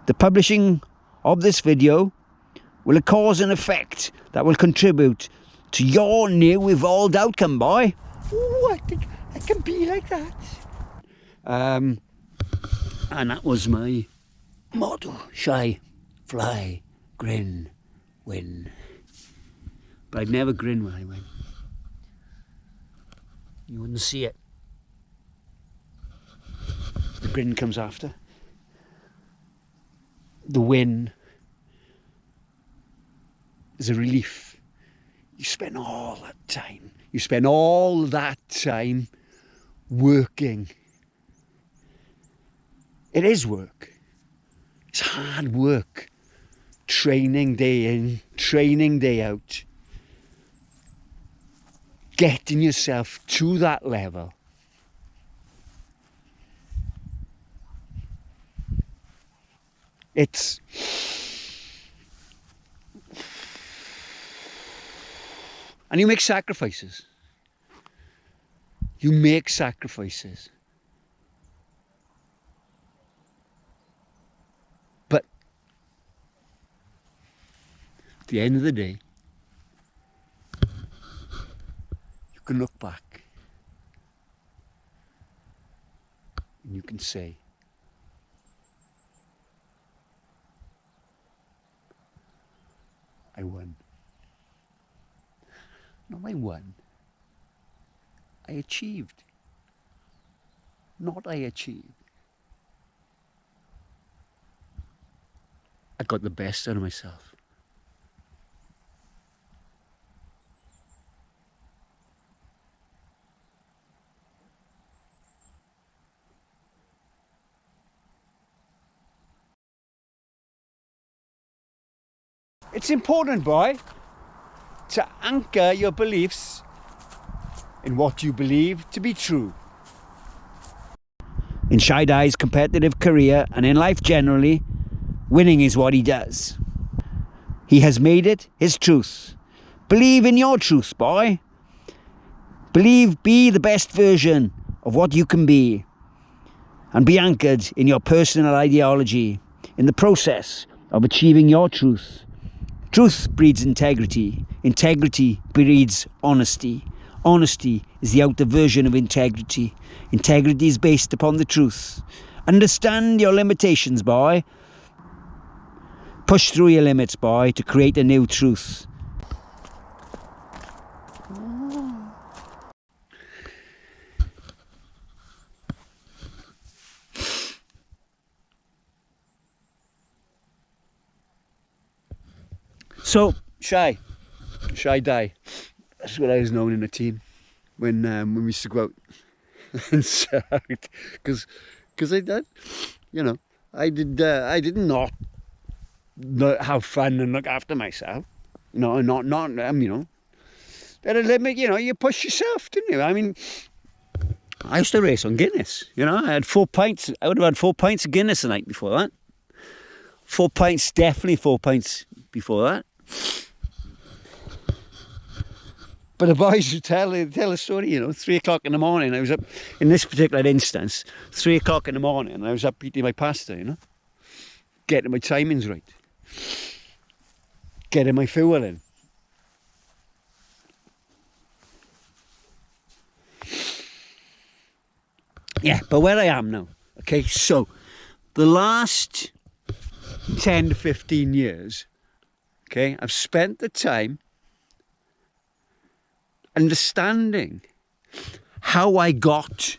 The publishing of this video will cause an effect that will contribute to your new evolved outcome, boy. Ooh, I think I can be like that. And that was my motto: shy, fly, grin, win. But I'd never grin when I win. You wouldn't see it. The grin comes after. The win is a relief. You spend all that time. You spend all that time working. It is work. It's hard work. Training day in, training day out. Getting yourself to that level. And you make sacrifices. You make sacrifices. But at the end of the day, you can look back and you can say, I won. Not I won. I achieved. Not I achieved. I got the best out of myself. It's important, boy, to anchor your beliefs in what you believe to be true. In Shy Dai's competitive career and in life generally, winning is what he does. He has made it his truth. Believe in your truth, boy. Be the best version of what you can be. And be anchored in your personal ideology, in the process of achieving your truth. Truth breeds integrity. Integrity breeds honesty. Honesty is the outer version of integrity. Integrity is based upon the truth. Understand your limitations, boy. Push through your limits, boy, to create a new truth. So, Shy Dai. That's what I was known in the team when we used to go out and shout. Because I did, you know, I did not have fun and look after myself. You know, you know, at a limit, you know, you push yourself, didn't you? I mean, I used to race on Guinness, you know. I had 4 pints. I would have had 4 pints of Guinness the night before that. 4 pints, definitely 4 pints before that. But the boys would tell a story, you know, 3 o'clock in the morning. I was up, in this particular instance, 3 o'clock in the morning, and I was up eating my pasta, you know, getting my timings right, getting my fuel in. Yeah, but where I am now, okay, so the last 10 to 15 years, okay, I've spent the time understanding how I got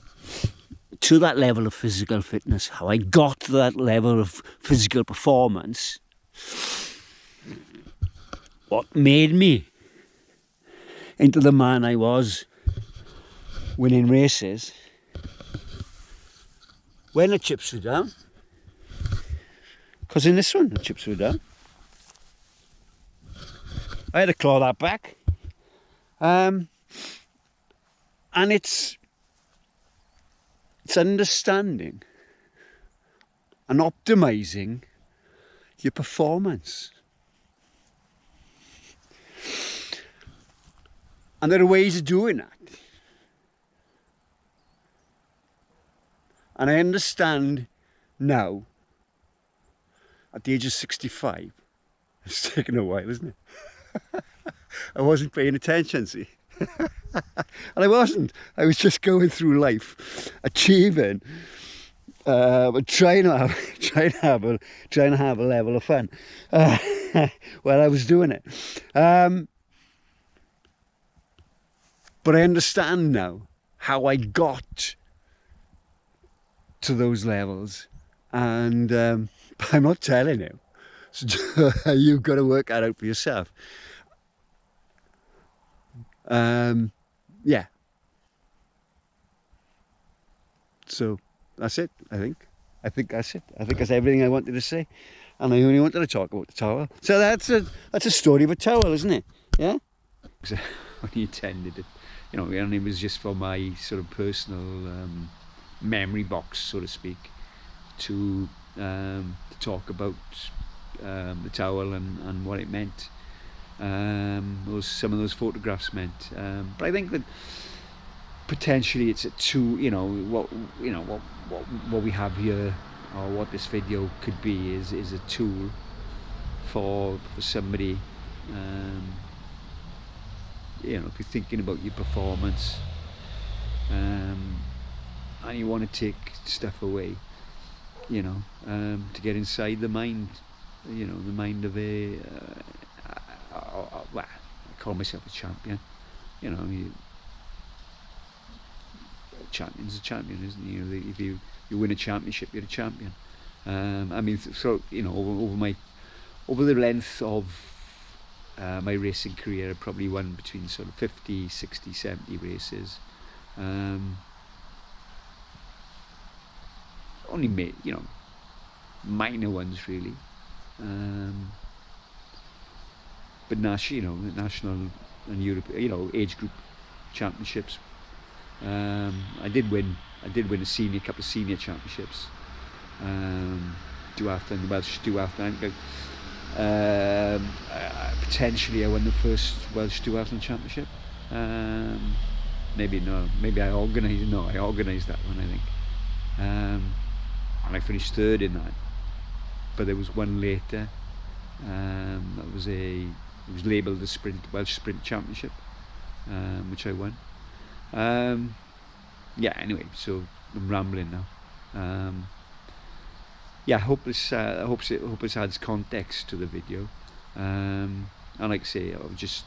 to that level of physical fitness, how I got to that level of physical performance, what made me into the man I was winning races when the chips were down. Because in this one, the chips were down. I had to claw that back. And it's understanding and optimizing your performance. And there are ways of doing that. And I understand now, at the age of 65, it's taken a while, isn't it? I wasn't paying attention, see. And I wasn't. I was just going through life, achieving, trying to have a level of fun while I was doing it. But I understand now how I got to those levels, and I'm not telling you. So you've got to work that out for yourself. Yeah. So that's it, I think. I think that's it. I think that's everything I wanted to say. And I only wanted to talk about the towel. So that's a story of a towel, isn't it? Yeah? When he intended it. You know, and it was just for my sort of personal memory box, so to speak, to talk about the towel and what it meant. Some of those photographs meant. But I think that potentially it's a tool. You know what we have here, or what this video could be, is a tool for somebody. You know, if you're thinking about your performance, and you want to take stuff away, you know, to get inside the mind, you know, the mind of a well, I call myself a champion. You know, a champion's a champion, isn't he? You know, if you win a championship, you're a champion. I mean, so you know, over the length of my racing career, I probably won between sort of 50, 60, 70 races. Only made, you know, minor ones really. But national and Europe, you know, age group championships. I did win a couple of senior championships. Duathlon, Welsh duathlon. Potentially I won the first Welsh duathlon championship. Maybe I organised that one, I think. And I finished third in that. But there was one later. It was labelled the Welsh Sprint Championship, which I won. Yeah. Anyway, so I'm rambling now. Yeah, I hope this adds context to the video. And like I say, it was just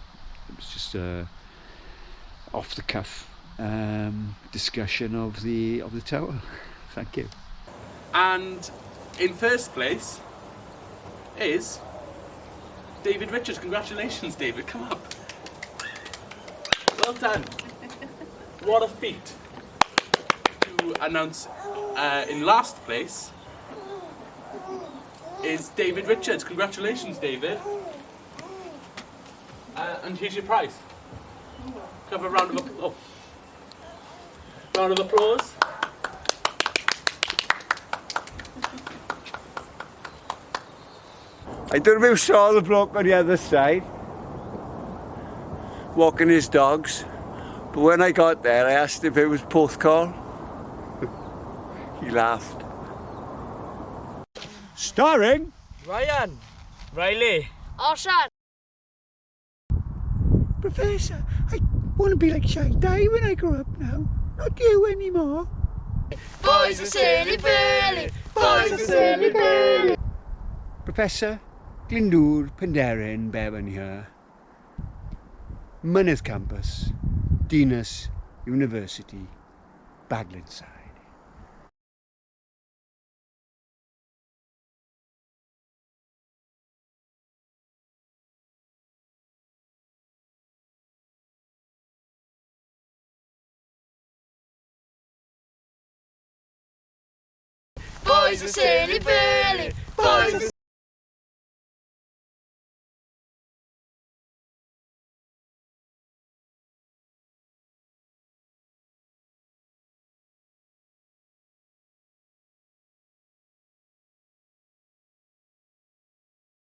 off the cuff discussion of the tower. Thank you. And in first place is David Richards. Congratulations, David. Come up. Well done. What a feat to announce. In last place is David Richards. Congratulations, David. And here's your prize. Have a round of applause. I don't know if you saw the bloke on the other side walking his dogs, but when I got there I asked if it was post call. He laughed. Starring Ryan, Riley, Orshan. Professor, I want to be like Dai when I grow up now. Not you anymore. Boys are silly Billy. Boys are silly Billy. Professor Glyndŵr Penderyn Bevan here. Mynydd Campus, Dinas University, Baglandside. Boys are silly Billy.